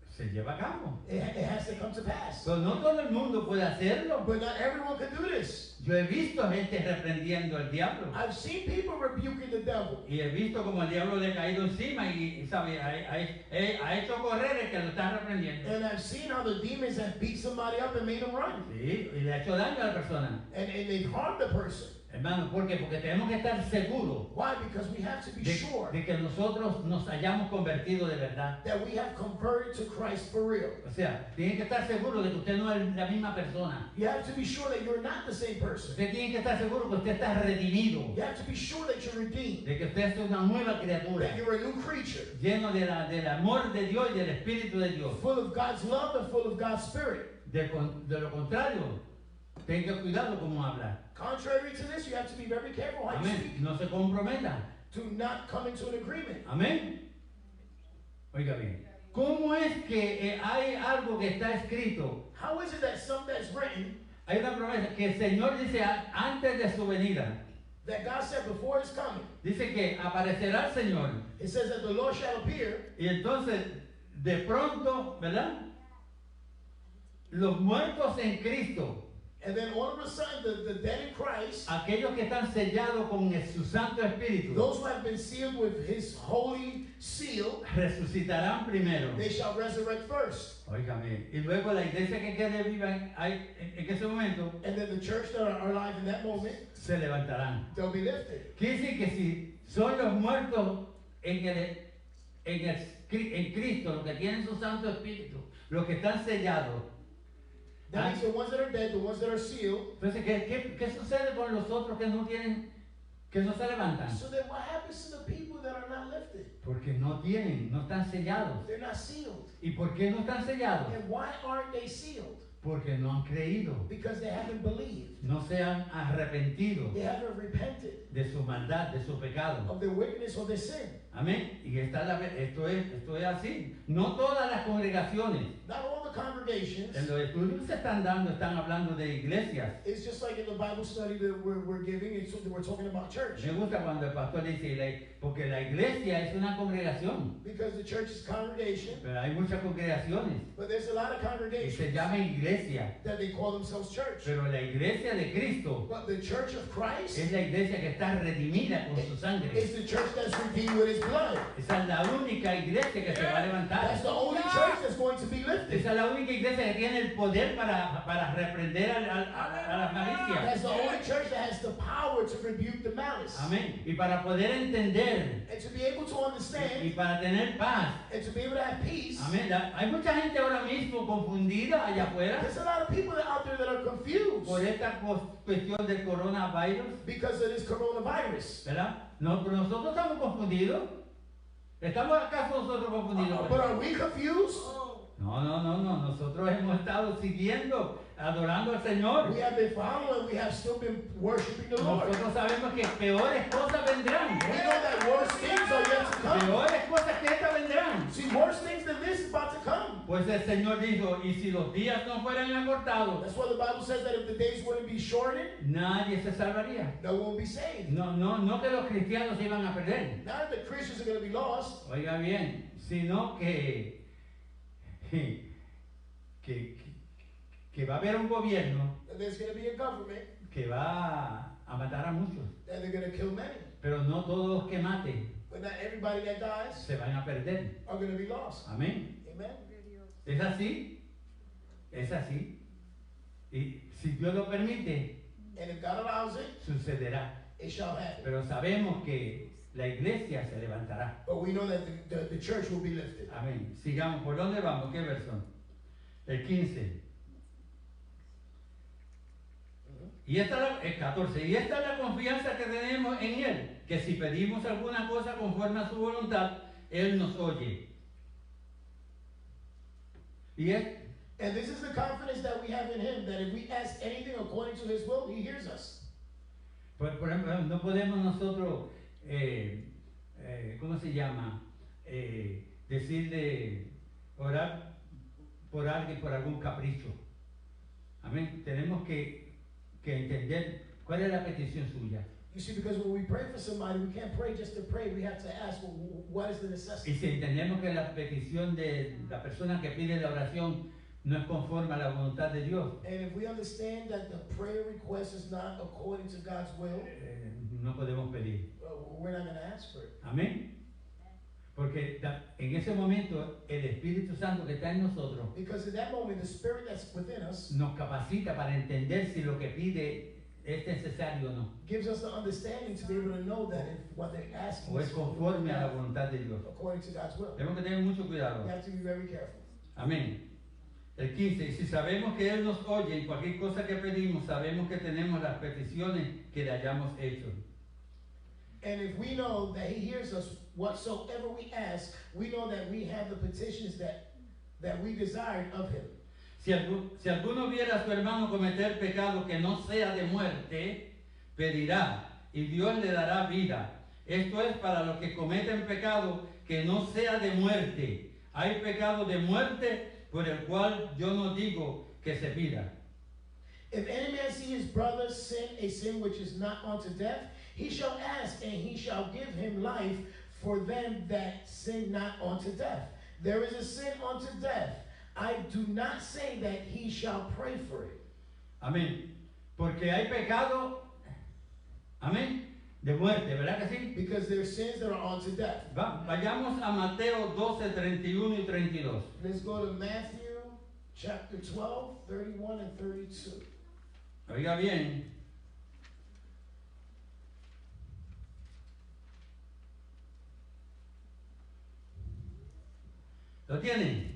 [SPEAKER 3] se lleva a cabo.
[SPEAKER 4] it has to come to pass.
[SPEAKER 3] Pero no todo el mundo puede hacerlo.
[SPEAKER 4] But not everyone can do this.
[SPEAKER 3] Yo he visto gente reprendiendo al diablo.
[SPEAKER 4] I've seen people rebuking the devil.
[SPEAKER 3] Y he visto como el diablo le ha caído encima y sabe, ha hecho correr el que lo está reprendiendo.
[SPEAKER 4] And I've seen how the demons have beat somebody up and made them run.
[SPEAKER 3] Sí, y le ha hecho daño a la persona.
[SPEAKER 4] And they've harmed the person.
[SPEAKER 3] Hermano, ¿por qué? Porque tenemos que estar seguros
[SPEAKER 4] Why? Because we have to be sure
[SPEAKER 3] de que nosotros nos hayamos convertido de verdad.
[SPEAKER 4] that we have converted to Christ for real.
[SPEAKER 3] O sea, tienen que estar seguros de que usted no es la misma persona.
[SPEAKER 4] You have to be sure that you're not the same person.
[SPEAKER 3] Usted tiene que estar seguro que usted está redimido,
[SPEAKER 4] You have to be sure that you're redeemed,
[SPEAKER 3] de que usted es una nueva criatura,
[SPEAKER 4] that you're a new creature,
[SPEAKER 3] lleno del amor de Dios y del Espíritu de Dios.
[SPEAKER 4] full of God's love and full of God's Spirit.
[SPEAKER 3] De lo contrario, tenga cuidado cómo habla.
[SPEAKER 4] Contrary to this, you have to be very careful how you
[SPEAKER 3] Amén.
[SPEAKER 4] speak.
[SPEAKER 3] No se comprometa.
[SPEAKER 4] To not come into an agreement.
[SPEAKER 3] Amén. Oiga bien. ¿Cómo es que hay algo que está escrito?
[SPEAKER 4] How is it that something that's written,
[SPEAKER 3] Hay una promesa que el Señor dice antes de su venida.
[SPEAKER 4] that God said before His coming?
[SPEAKER 3] Dice que aparecerá el Señor.
[SPEAKER 4] It says that the Lord shall appear,
[SPEAKER 3] Y entonces, de pronto, ¿verdad? Los muertos en Cristo,
[SPEAKER 4] and then all of a sudden the dead in Christ,
[SPEAKER 3] aquellos que están sellados con su Santo Espíritu,
[SPEAKER 4] those who have been sealed with His holy seal,
[SPEAKER 3] resucitarán primero.
[SPEAKER 4] they shall resurrect first.
[SPEAKER 3] Óigame. Y luego la iglesia que quede viva en ese momento
[SPEAKER 4] And then the church that are alive in that moment,
[SPEAKER 3] se levantarán.
[SPEAKER 4] they'll be lifted.
[SPEAKER 3] Quiere decir que si son los muertos en Cristo, los que tienen su Santo Espíritu, los que están sellados,
[SPEAKER 4] That means the ones that are dead, the ones that are sealed.
[SPEAKER 3] entonces, ¿qué sucede con los otros que no tienen, que no se levantan?
[SPEAKER 4] So then what happens to the people that are not lifted?
[SPEAKER 3] Porque no están sellados.
[SPEAKER 4] They're not sealed.
[SPEAKER 3] ¿Y por qué no están sellados?
[SPEAKER 4] And why aren't they sealed?
[SPEAKER 3] Porque no han creído,
[SPEAKER 4] Because they haven't believed.
[SPEAKER 3] no se han arrepentido
[SPEAKER 4] They haven't repented
[SPEAKER 3] de su maldad, de su pecado.
[SPEAKER 4] of their wickedness or their sin.
[SPEAKER 3] Amén. Y esto es así. No todas las congregaciones.
[SPEAKER 4] Not all the congregations.
[SPEAKER 3] En los estudios que se están hablando de iglesias.
[SPEAKER 4] It's just like in the Bible study that we're giving, we're talking about church.
[SPEAKER 3] Me gusta cuando el pastor dice, porque la iglesia es una congregación.
[SPEAKER 4] Because the church is congregation,
[SPEAKER 3] Pero hay muchas congregaciones
[SPEAKER 4] but there's a lot of
[SPEAKER 3] y se
[SPEAKER 4] congregations
[SPEAKER 3] llaman iglesia.
[SPEAKER 4] that they call themselves church.
[SPEAKER 3] Pero la iglesia de Cristo
[SPEAKER 4] But the church of Christ
[SPEAKER 3] es la iglesia que está redimida con su sangre.
[SPEAKER 4] is the church that's redeemed with His blood.
[SPEAKER 3] Esa es la única iglesia que se va a levantar.
[SPEAKER 4] That's the only church that's going to be lifted.
[SPEAKER 3] Esa es la única iglesia que tiene el poder para reprender a las malicias.
[SPEAKER 4] That's the only church that has the power to rebuke the malice.
[SPEAKER 3] Amén. Y para poder entender
[SPEAKER 4] And to be able to
[SPEAKER 3] y
[SPEAKER 4] understand
[SPEAKER 3] para tener paz.
[SPEAKER 4] and to be able to have peace.
[SPEAKER 3] Amén. Hay mucha gente ahora mismo confundida allá afuera
[SPEAKER 4] There's a lot of people out there that are confused
[SPEAKER 3] por esta cuestión del coronavirus,
[SPEAKER 4] because of this coronavirus.
[SPEAKER 3] ¿verdad? No, pero nosotros estamos confundidos. ¿Estamos acaso nosotros confundidos?
[SPEAKER 4] But are we confused?
[SPEAKER 3] No. Nosotros hemos estado siguiendo, adorando al Señor.
[SPEAKER 4] We have been following, we have still been worshiping the Lord.
[SPEAKER 3] Nosotros sabemos que peores cosas vendrán.
[SPEAKER 4] We know that worse things are yet to come.
[SPEAKER 3] Peores cosas que estas vendrán.
[SPEAKER 4] See, worse things than this is about to come.
[SPEAKER 3] Pues el Señor dijo, y si los días no fueran acortados,
[SPEAKER 4] That's why the Bible says that if the days wouldn't be shortened,
[SPEAKER 3] nadie se salvaría.
[SPEAKER 4] no one will be saved.
[SPEAKER 3] No que los cristianos se iban a perder.
[SPEAKER 4] Not that the Christians are going to be lost,
[SPEAKER 3] Oiga bien, sino que va a haber un gobierno
[SPEAKER 4] that there's going to be a government,
[SPEAKER 3] que va a matar a muchos.
[SPEAKER 4] that they're going to kill many.
[SPEAKER 3] Pero no todos los que maten
[SPEAKER 4] But not everybody that dies
[SPEAKER 3] se van a perder.
[SPEAKER 4] are going to be lost.
[SPEAKER 3] Amén.
[SPEAKER 4] Amen.
[SPEAKER 3] ¿Es así? Es así. Y si Dios lo permite,
[SPEAKER 4] And if God allows it,
[SPEAKER 3] sucederá.
[SPEAKER 4] it shall happen.
[SPEAKER 3] Pero sabemos que la iglesia se levantará.
[SPEAKER 4] But we know that the church will be lifted.
[SPEAKER 3] Amén. Sigamos. ¿Por dónde vamos? ¿Qué verso? El 15. Y el 14. Y esta es la confianza que tenemos en Él, que si pedimos alguna cosa conforme a su voluntad, Él nos oye.
[SPEAKER 4] And this is the confidence that we have in Him, that if we ask anything according to His will, He hears us.
[SPEAKER 3] Por ejemplo, no podemos nosotros, ¿cómo se llama? Decirle, orar por alguien por algún capricho. Amén. Tenemos que entender cuál es la petición suya.
[SPEAKER 4] You see, because when we pray for somebody, we can't pray just to pray. We have to ask, well, what is the
[SPEAKER 3] Y
[SPEAKER 4] necessity?
[SPEAKER 3] si entendemos que la petición de la persona que pide la oración no es conforme a la voluntad de Dios,
[SPEAKER 4] And if we understand that the prayer request is not according to God's will,
[SPEAKER 3] no podemos pedir.
[SPEAKER 4] we're not going to ask for it.
[SPEAKER 3] Amén. Porque en ese momento el Espíritu Santo que está en nosotros
[SPEAKER 4] Because in that moment, the Spirit that's within us
[SPEAKER 3] nos capacita para entender si lo que pide es necesario o no.
[SPEAKER 4] Gives us the understanding to be able to know that if what they're asking
[SPEAKER 3] O es
[SPEAKER 4] is
[SPEAKER 3] conforme a la voluntad de Dios.
[SPEAKER 4] according to God's will.
[SPEAKER 3] Tenemos que tener mucho cuidado.
[SPEAKER 4] We have to be very careful.
[SPEAKER 3] Amén. El 15, y si sabemos que Él nos oye en cualquier cosa que pedimos, sabemos que tenemos las peticiones que le hayamos hecho.
[SPEAKER 4] And if we know that He hears us whatsoever we ask, we know that we have the petitions that we desired of Him.
[SPEAKER 3] Si alguno viera a su hermano cometer pecado que no sea de muerte, pedirá y Dios le dará vida. Esto es para los que cometen pecado que no sea de muerte. Hay pecado de muerte por el cual yo no digo que se pida.
[SPEAKER 4] If any man see his brother sin a sin which is not unto death, he shall ask, and he shall give him life for them that sin not unto death. There is a sin unto death. I do not say that he shall pray for it.
[SPEAKER 3] Amén. Porque hay pecado, amén, de muerte, ¿verdad que sí?
[SPEAKER 4] Because there are sins that are unto death.
[SPEAKER 3] Vayamos a Mateo 12, 31 y 32.
[SPEAKER 4] Let's go to Matthew chapter 12, 31 and 32.
[SPEAKER 3] Oiga bien. ¿Lo tienen?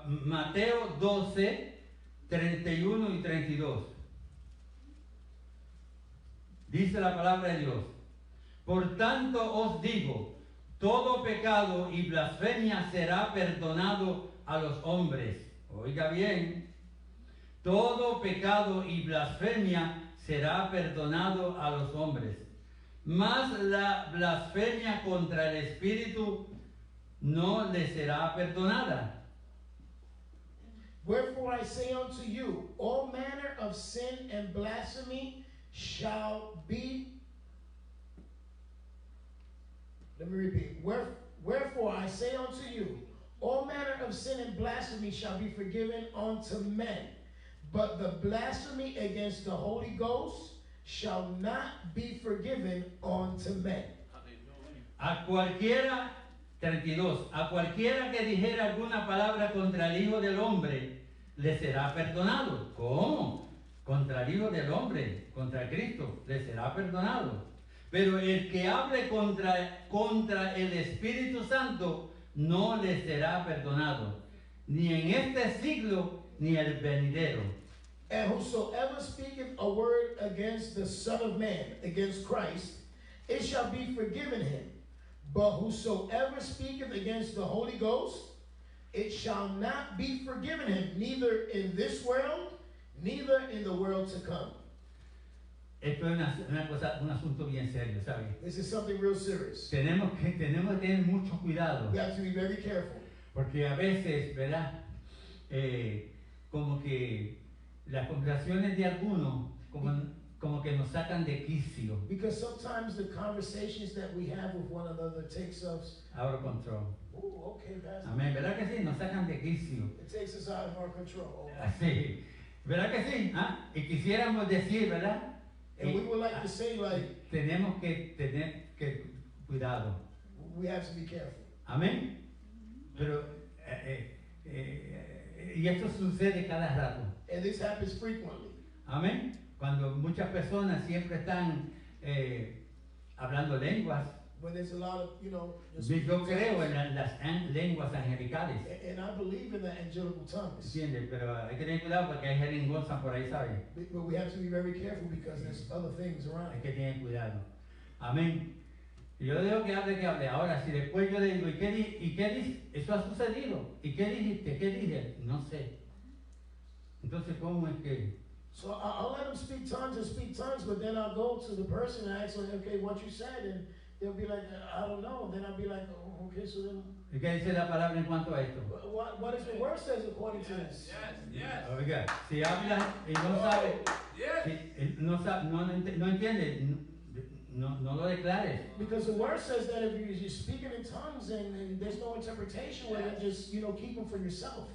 [SPEAKER 3] Mateo 12, 31 y 32. Dice la palabra de Dios. Por tanto os digo, todo pecado y blasfemia será perdonado a los hombres. Oiga bien. Todo pecado y blasfemia será perdonado a los hombres. Mas la blasfemia contra el Espíritu no le será perdonada.
[SPEAKER 4] Wherefore I say unto you, all manner of sin and blasphemy shall be. Let me repeat. Wherefore I say unto you, all manner of sin and blasphemy shall be forgiven unto men, but the blasphemy against the Holy Ghost shall not be forgiven unto men.
[SPEAKER 3] A cualquiera, 32, a cualquiera que dijera alguna palabra contra el Hijo del Hombre, le será perdonado. ¿Cómo? Contra el Hijo del Hombre, contra Cristo, le será perdonado. Pero el que hable contra el Espíritu Santo, no le será perdonado, ni en este siglo, ni el venidero.
[SPEAKER 4] And whosoever speaketh a word against the Son of Man, against Christ, it shall be forgiven him. But whosoever speaketh against the Holy Ghost, it shall not be forgiven him, neither in this world, neither in the world to come.
[SPEAKER 3] Esto es una cosa, un asunto bien serio, ¿sabes?
[SPEAKER 4] This is something real serious.
[SPEAKER 3] Tenemos que tener mucho cuidado.
[SPEAKER 4] We have to be very careful.
[SPEAKER 3] Porque a veces, ¿verdad? Como que las conversaciones de algunos, como que nos sacan de quicio.
[SPEAKER 4] Because sometimes the conversations that we have with one another takes us
[SPEAKER 3] Out of control.
[SPEAKER 4] Oh, okay, Pastor.
[SPEAKER 3] Amén, ¿verdad que sí? Nos sacan de quicio.
[SPEAKER 4] It takes us out of our control.
[SPEAKER 3] Así, ¿verdad que sí? ¿Ah? Y quisiéramos decir, ¿verdad?
[SPEAKER 4] And we would like to say, like,
[SPEAKER 3] tenemos que tener cuidado.
[SPEAKER 4] we have to be careful.
[SPEAKER 3] Amén. Pero, y esto sucede cada rato.
[SPEAKER 4] And this happens frequently.
[SPEAKER 3] Amén. Cuando muchas personas siempre están hablando lenguas.
[SPEAKER 4] When there's a lot of,
[SPEAKER 3] Yo creo en las lenguas angelicales.
[SPEAKER 4] and I believe in the angelical tongues.
[SPEAKER 3] ¿Entiendes? Pero hay que tener cuidado porque hay jeringonzas por ahí, ¿sabes?
[SPEAKER 4] But we have to be very careful because there's other things around.
[SPEAKER 3] Hay que tener cuidado. Amén. Y yo le digo que hable. Ahora, si después yo le digo, ¿y qué dice? Eso ha sucedido. ¿Y qué dijiste? ¿Qué dije? No sé. Entonces, ¿cómo es que?
[SPEAKER 4] So I'll let them speak tongues, but then I'll go to the person and ask them, okay, what you said, and they'll be like, I don't know. Then I'll be like, oh, okay, so then.
[SPEAKER 3] ¿Y qué dice la palabra en cuanto a esto?
[SPEAKER 4] What is the word says according to this?
[SPEAKER 5] Yes.
[SPEAKER 3] Oiga, si habla y no sabe, si no entiende, no lo declares.
[SPEAKER 4] Because the word says that if you're speaking in tongues and there's no interpretation, well, then just keep them for yourself.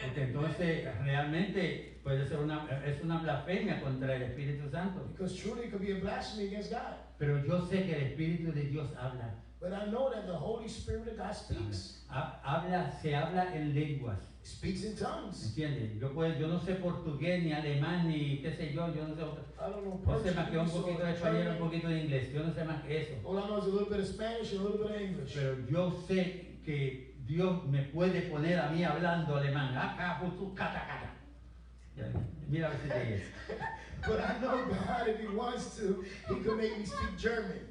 [SPEAKER 3] Porque entonces realmente es una blasfemia contra el Espíritu Santo.
[SPEAKER 4] Because truly it could be a blasphemy against God.
[SPEAKER 3] pero yo sé que el Espíritu de Dios habla.
[SPEAKER 4] But I know that the Holy Spirit of God speaks.
[SPEAKER 3] Se habla en lenguas.
[SPEAKER 4] Speaks in tongues.
[SPEAKER 3] ¿Entiendes? Yo no sé portugués, ni alemán, ni qué sé yo no sé otra.
[SPEAKER 4] I don't know
[SPEAKER 3] No sé más que un
[SPEAKER 4] Portuguese
[SPEAKER 3] poquito de
[SPEAKER 4] or
[SPEAKER 3] español, un
[SPEAKER 4] German.
[SPEAKER 3] poquito de inglés. Yo no sé más que eso.
[SPEAKER 4] All I know is a little bit of Spanish and a little bit of English.
[SPEAKER 3] Pero yo sé que Dios me puede poner a mí hablando alemán. Acá, putu, cata, cata. Ya, mira a ver si te oyes.
[SPEAKER 4] But I know God, if He wants to, He could make me speak German.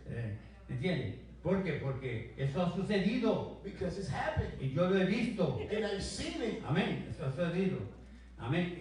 [SPEAKER 3] ¿Entiendes? ¿Por qué? Porque eso ha sucedido.
[SPEAKER 4] Because it's happened.
[SPEAKER 3] Y yo lo he visto.
[SPEAKER 4] And I've seen it.
[SPEAKER 3] Amén. Eso ha sucedido. Amén.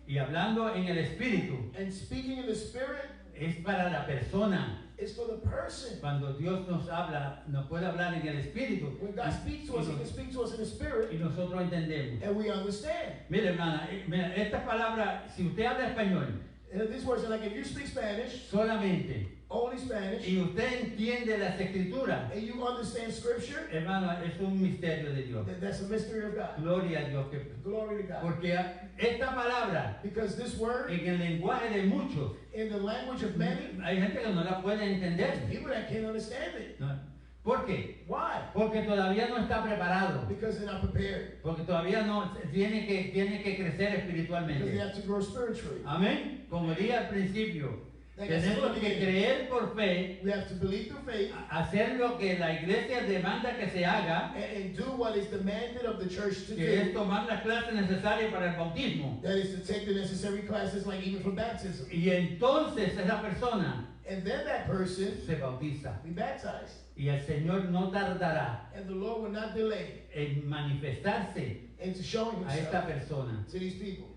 [SPEAKER 3] Y hablando en el Espíritu,
[SPEAKER 4] And speaking in the Spirit
[SPEAKER 3] es para la persona.
[SPEAKER 4] is for the person.
[SPEAKER 3] Cuando Dios nos habla, nos puede hablar en el Espíritu.
[SPEAKER 4] When God speaks to us, He can speak to us in the Spirit,
[SPEAKER 3] Y nosotros entendemos.
[SPEAKER 4] and we understand.
[SPEAKER 3] Mire, hermana, mira, esta palabra, si usted habla español
[SPEAKER 4] And these words are like, if you speak Spanish,
[SPEAKER 3] solamente,
[SPEAKER 4] only Spanish,
[SPEAKER 3] y usted entiende las escrituras,
[SPEAKER 4] and you understand Scripture,
[SPEAKER 3] hermano, es un misterio de Dios.
[SPEAKER 4] then that's a mystery of God.
[SPEAKER 3] Gloria a Dios.
[SPEAKER 4] Glory to God.
[SPEAKER 3] Porque esta palabra,
[SPEAKER 4] Because this word,
[SPEAKER 3] en el lenguaje de muchos,
[SPEAKER 4] in the language of many,
[SPEAKER 3] hay gente que no la puede entender.
[SPEAKER 4] people that can't understand it.
[SPEAKER 3] ¿No? ¿Por qué?
[SPEAKER 4] Why?
[SPEAKER 3] Porque todavía no está preparado.
[SPEAKER 4] Because they're not prepared.
[SPEAKER 3] Porque todavía no tiene que crecer
[SPEAKER 4] Because they
[SPEAKER 3] espiritualmente.
[SPEAKER 4] have to grow spiritually.
[SPEAKER 3] Amén. Como dije al principio,
[SPEAKER 4] Like I said
[SPEAKER 3] tenemos
[SPEAKER 4] at the
[SPEAKER 3] que
[SPEAKER 4] beginning,
[SPEAKER 3] creer por fe,
[SPEAKER 4] we have to believe through faith
[SPEAKER 3] hacer lo que la iglesia demanda que se haga,
[SPEAKER 4] and do what is demanded of the church to
[SPEAKER 3] que es
[SPEAKER 4] do.
[SPEAKER 3] tomar las clases necesarias para el bautismo.
[SPEAKER 4] That is to take the necessary classes, like even for baptism.
[SPEAKER 3] Y entonces esa persona
[SPEAKER 4] And then that person
[SPEAKER 3] se bautiza.
[SPEAKER 4] be baptized.
[SPEAKER 3] Y el Señor no tardará
[SPEAKER 4] And the Lord will not delay
[SPEAKER 3] en manifestarse
[SPEAKER 4] into showing
[SPEAKER 3] a esta
[SPEAKER 4] Himself
[SPEAKER 3] persona.
[SPEAKER 4] to these people.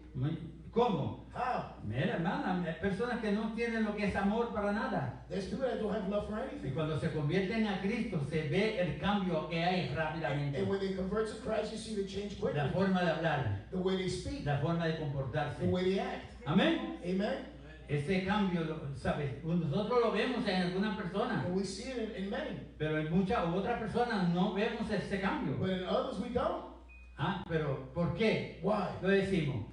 [SPEAKER 3] ¿Cómo?
[SPEAKER 4] How?
[SPEAKER 3] Mira, hermana, hay personas que no tienen lo que es amor para nada.
[SPEAKER 4] There's people that don't have love for
[SPEAKER 3] Y
[SPEAKER 4] anything.
[SPEAKER 3] cuando se convierten a Cristo se ve el cambio que hay rápidamente.
[SPEAKER 4] And when they convert to Christ, you see the change quickly.
[SPEAKER 3] La forma de hablar,
[SPEAKER 4] The way they speak,
[SPEAKER 3] la forma de comportarse.
[SPEAKER 4] the way they act.
[SPEAKER 3] Amén.
[SPEAKER 4] Amen?
[SPEAKER 3] Ese cambio, ¿sabes? Nosotros lo vemos en algunas personas,
[SPEAKER 4] And we see it in many.
[SPEAKER 3] pero en muchas otras personas no vemos ese cambio.
[SPEAKER 4] But in others, we don't.
[SPEAKER 3] Ah, pero ¿por qué?
[SPEAKER 4] Why?
[SPEAKER 3] Lo decimos.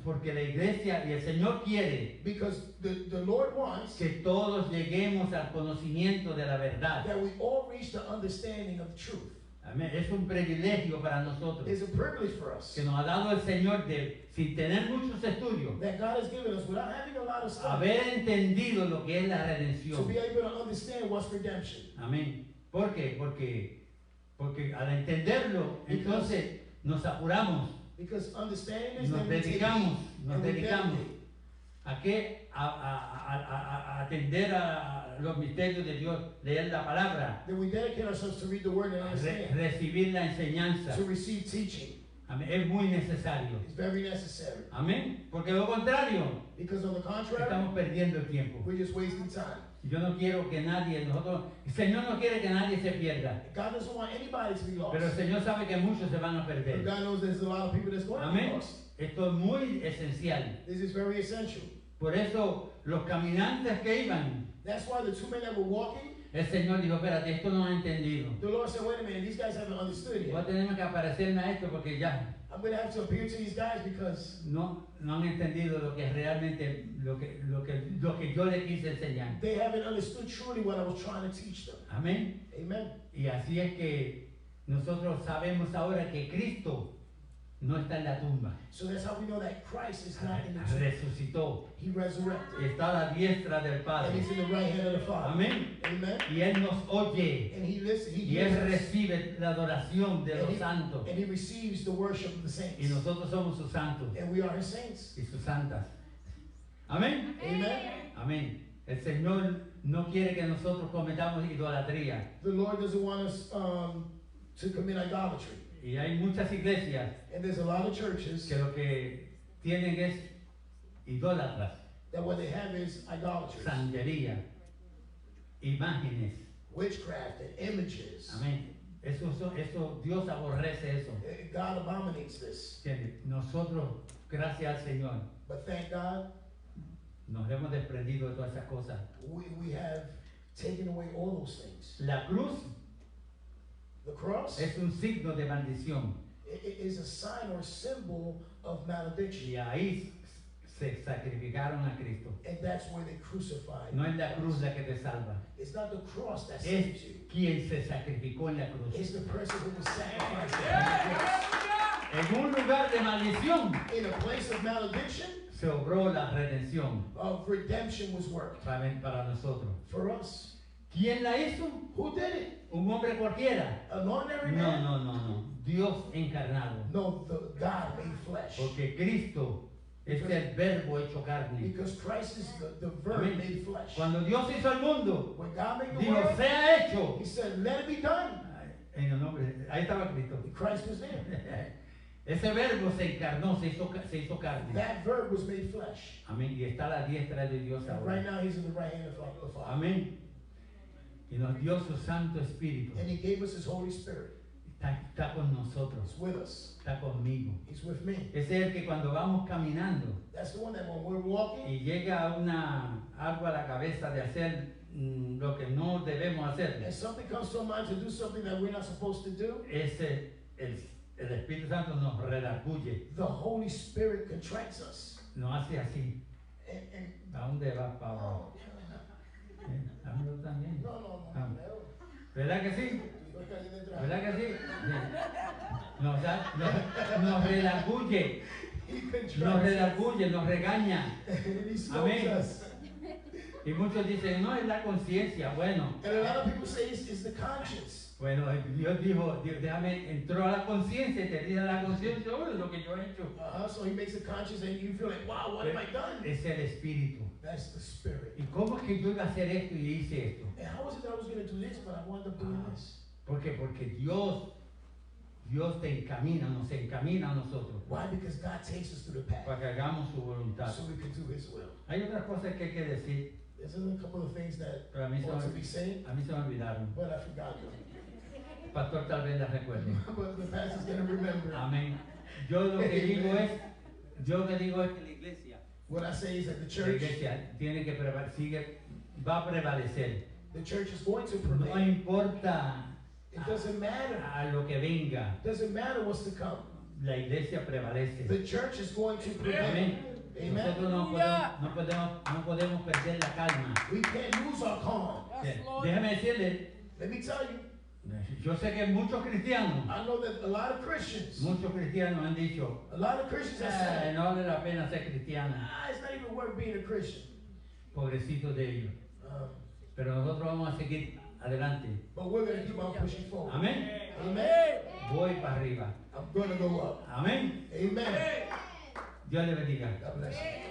[SPEAKER 3] Porque la iglesia y el Señor quiere
[SPEAKER 4] Because the Lord wants
[SPEAKER 3] que todos lleguemos al conocimiento de la verdad.
[SPEAKER 4] that we all reach the understanding of the truth.
[SPEAKER 3] Amén. Es un privilegio para nosotros
[SPEAKER 4] It's a privilege for us
[SPEAKER 3] que nos ha dado el Señor de, sin tener muchos estudios,
[SPEAKER 4] that God has given us without having a lot of stuff
[SPEAKER 3] haber entendido lo que es la
[SPEAKER 4] to
[SPEAKER 3] redención.
[SPEAKER 4] be able to understand what's redemption.
[SPEAKER 3] Amén. ¿Por qué? Porque al entenderlo, entonces nos apuramos,
[SPEAKER 4] Because understanding this,
[SPEAKER 3] nos
[SPEAKER 4] then we take
[SPEAKER 3] dedicamos,
[SPEAKER 4] heed
[SPEAKER 3] nos
[SPEAKER 4] and we
[SPEAKER 3] dedicamos.
[SPEAKER 4] dedicate.
[SPEAKER 3] ¿A qué? A atender a los misterios de Dios, leer la palabra,
[SPEAKER 4] Then we dedicate ourselves to read the word and understand,
[SPEAKER 3] recibir la enseñanza.
[SPEAKER 4] to receive teaching.
[SPEAKER 3] Amén. Es muy necesario.
[SPEAKER 4] It's very necessary.
[SPEAKER 3] Amén. Porque de lo contrario,
[SPEAKER 4] Because on the contrary,
[SPEAKER 3] estamos perdiendo el tiempo.
[SPEAKER 4] we're just wasting time.
[SPEAKER 3] Yo no quiero que nadie, el Señor no quiere que nadie se pierda.
[SPEAKER 4] God doesn't want anybody to be lost.
[SPEAKER 3] Pero el Señor sabe que muchos se van a
[SPEAKER 4] But
[SPEAKER 3] perder.
[SPEAKER 4] God knows there's a lot of people that's going to be
[SPEAKER 3] Amén.
[SPEAKER 4] lost.
[SPEAKER 3] Esto es muy esencial.
[SPEAKER 4] This is very essential.
[SPEAKER 3] Por eso los caminantes que iban,
[SPEAKER 4] That's why the two men that were walking,
[SPEAKER 3] el Señor dijo, espérate, esto no lo han entendido.
[SPEAKER 4] the Lord said, wait a minute, these guys haven't understood
[SPEAKER 3] Voy a
[SPEAKER 4] yet.
[SPEAKER 3] tener que aparecerme a esto porque ya
[SPEAKER 4] I'm going to have to appear to these guys because
[SPEAKER 3] no han entendido lo que es realmente lo que yo le quise enseñar.
[SPEAKER 4] they haven't understood truly what I was trying to teach them.
[SPEAKER 3] Amén.
[SPEAKER 4] Amen.
[SPEAKER 3] Y así es que nosotros sabemos ahora que Cristo no está en la tumba.
[SPEAKER 4] So that's how we know that Christ is not in the tomb.
[SPEAKER 3] Resucitó.
[SPEAKER 4] He resurrected.
[SPEAKER 3] Está a la diestra del
[SPEAKER 4] And
[SPEAKER 3] Padre.
[SPEAKER 4] he's in the right hand of the Father.
[SPEAKER 3] Amén.
[SPEAKER 4] Amen.
[SPEAKER 3] Y Él nos oye.
[SPEAKER 4] And he listens. He
[SPEAKER 3] Y Él
[SPEAKER 4] hears us.
[SPEAKER 3] recibe la adoración de
[SPEAKER 4] And
[SPEAKER 3] los
[SPEAKER 4] he,
[SPEAKER 3] santos.
[SPEAKER 4] and he receives the worship of the
[SPEAKER 3] Y
[SPEAKER 4] saints.
[SPEAKER 3] nosotros somos sus santos
[SPEAKER 4] And we are his saints.
[SPEAKER 3] y sus santas. Amén.
[SPEAKER 4] Amen.
[SPEAKER 3] Amén. El Señor no quiere que nosotros cometamos idolatría.
[SPEAKER 4] The Lord doesn't want us to commit idolatry.
[SPEAKER 3] Y hay muchas iglesias
[SPEAKER 4] And there's a lot of churches
[SPEAKER 3] que lo que tienen es idólatras,
[SPEAKER 4] that what they have is idolatry,
[SPEAKER 3] santería, imágenes.
[SPEAKER 4] witchcraft, and images.
[SPEAKER 3] Amén. Eso Dios aborrece eso.
[SPEAKER 4] God abominates this.
[SPEAKER 3] ¿Entiendes? Nosotros, gracias al Señor,
[SPEAKER 4] But thank God,
[SPEAKER 3] nos hemos desprendido de todas esas cosas.
[SPEAKER 4] we have taken away all those things.
[SPEAKER 3] La cruz
[SPEAKER 4] The cross
[SPEAKER 3] es un signo de maldición.
[SPEAKER 4] is a sign or symbol of malediction.
[SPEAKER 3] Y ahí se sacrificaron a Cristo.
[SPEAKER 4] And that's where they crucified.
[SPEAKER 3] No es la cruz la que te salva,
[SPEAKER 4] It's not the cross that
[SPEAKER 3] es
[SPEAKER 4] saves you.
[SPEAKER 3] quien se sacrificó en la cruz.
[SPEAKER 4] It's the person who was sacrificed on
[SPEAKER 3] En un lugar de maldición
[SPEAKER 4] the cross. In a place of malediction,
[SPEAKER 3] se obró la redención
[SPEAKER 4] of redemption was worked
[SPEAKER 3] para nosotros.
[SPEAKER 4] for us.
[SPEAKER 3] ¿Quién la hizo?
[SPEAKER 4] Who did it?
[SPEAKER 3] ¿Un hombre cualquiera?
[SPEAKER 4] An ordinary
[SPEAKER 3] No,
[SPEAKER 4] man?
[SPEAKER 3] no, no, no. Dios encarnado.
[SPEAKER 4] No, the God made flesh.
[SPEAKER 3] Porque Cristo es el verbo hecho carne.
[SPEAKER 4] Because Christ is the Verb
[SPEAKER 3] Amén.
[SPEAKER 4] made flesh.
[SPEAKER 3] Cuando Dios hizo el mundo,
[SPEAKER 4] When God made the
[SPEAKER 3] dijo,
[SPEAKER 4] world,
[SPEAKER 3] sea hecho.
[SPEAKER 4] He said, let it be done.
[SPEAKER 3] En el nombre, ahí estaba Cristo.
[SPEAKER 4] Christ was there.
[SPEAKER 3] Ese verbo se encarnó, se hizo carne.
[SPEAKER 4] That Verb was made flesh.
[SPEAKER 3] Amén. Y está a la diestra de Dios
[SPEAKER 4] And right
[SPEAKER 3] ahora.
[SPEAKER 4] now He's in the right hand of the Father.
[SPEAKER 3] Amén. Y nos dio su Santo Espíritu.
[SPEAKER 4] And He gave us His Holy Spirit.
[SPEAKER 3] Está con nosotros.
[SPEAKER 4] He's with us.
[SPEAKER 3] Está conmigo.
[SPEAKER 4] He's with me.
[SPEAKER 3] Ese es el que cuando vamos caminando
[SPEAKER 4] That's the one that when we're walking
[SPEAKER 3] y llega algo a la cabeza de hacer lo que no debemos hacer,
[SPEAKER 4] and something comes to our mind to do something that we're not supposed to do,
[SPEAKER 3] el Espíritu Santo nos redarguye,
[SPEAKER 4] the Holy Spirit contracts us.
[SPEAKER 3] nos hace así.
[SPEAKER 4] And
[SPEAKER 3] ¿A dónde va Pablo?
[SPEAKER 4] oh,
[SPEAKER 3] Hámelo también.
[SPEAKER 4] no.
[SPEAKER 3] ¿Verdad que sí?
[SPEAKER 4] Estoy cayendo atrás.
[SPEAKER 3] ¿Verdad que sí? Sí. Nos redarguye,
[SPEAKER 4] He
[SPEAKER 3] nos
[SPEAKER 4] contracts us.
[SPEAKER 3] redarguye, nos regaña.
[SPEAKER 4] And He scolds
[SPEAKER 3] Amén.
[SPEAKER 4] us.
[SPEAKER 3] Y muchos dicen, no, es la conciencia. Bueno,
[SPEAKER 4] And a lot of people say it's the conscience.
[SPEAKER 3] bueno, Dios dijo, déjame, entró a la conciencia y te dice a la conciencia, oh, lo que yo he hecho.
[SPEAKER 4] So He makes a conscience and you feel like, wow, what have I done?
[SPEAKER 3] Es el Espíritu.
[SPEAKER 4] That's the Spirit.
[SPEAKER 3] ¿Y cómo es que yo iba a hacer esto y hice esto?
[SPEAKER 4] And how was it that I was going to do this, but I wound up doing this?
[SPEAKER 3] ¿Por qué? Porque Dios te encamina, nos encamina a nosotros
[SPEAKER 4] Why? Because God takes us through the path
[SPEAKER 3] para que hagamos su voluntad.
[SPEAKER 4] so we can do His will.
[SPEAKER 3] Hay otras cosas que hay que decir,
[SPEAKER 4] There's a couple of things that
[SPEAKER 3] pero a mí
[SPEAKER 4] ought to be said,
[SPEAKER 3] se me olvidaron.
[SPEAKER 4] but I forgot them.
[SPEAKER 3] El pastor tal vez las recuerde.
[SPEAKER 4] But the pastor's going to remember.
[SPEAKER 3] Amén. Yo lo que digo es que la iglesia,
[SPEAKER 4] What I say is that the church
[SPEAKER 3] tiene que va a prevalecer.
[SPEAKER 4] the church is going to
[SPEAKER 3] No
[SPEAKER 4] prevail.
[SPEAKER 3] importa
[SPEAKER 4] It doesn't matter.
[SPEAKER 3] a lo que venga,
[SPEAKER 4] It doesn't matter what's to come.
[SPEAKER 3] la iglesia prevalece.
[SPEAKER 4] The church is going to prevail.
[SPEAKER 3] Amén.
[SPEAKER 4] Amen.
[SPEAKER 3] Nosotros no podemos perder la calma.
[SPEAKER 4] We can't lose our calm.
[SPEAKER 2] Yes, Lord.
[SPEAKER 3] Déjame decirle,
[SPEAKER 4] Let me tell you,
[SPEAKER 3] yo sé que muchos cristianos
[SPEAKER 4] I know that a lot of Christians
[SPEAKER 3] han dicho,
[SPEAKER 4] have said,
[SPEAKER 3] no vale la pena ser cristiano,
[SPEAKER 4] it's not even worth being a Christian.
[SPEAKER 3] pobrecitos de ellos. Pero nosotros vamos a seguir adelante.
[SPEAKER 4] But we're going to keep on pushing forward.
[SPEAKER 3] Amén.
[SPEAKER 4] Amen.
[SPEAKER 3] Voy para arriba.
[SPEAKER 4] I'm going to go up.
[SPEAKER 3] Amén.
[SPEAKER 4] Amen.
[SPEAKER 3] Dios le bendiga.
[SPEAKER 4] God bless you.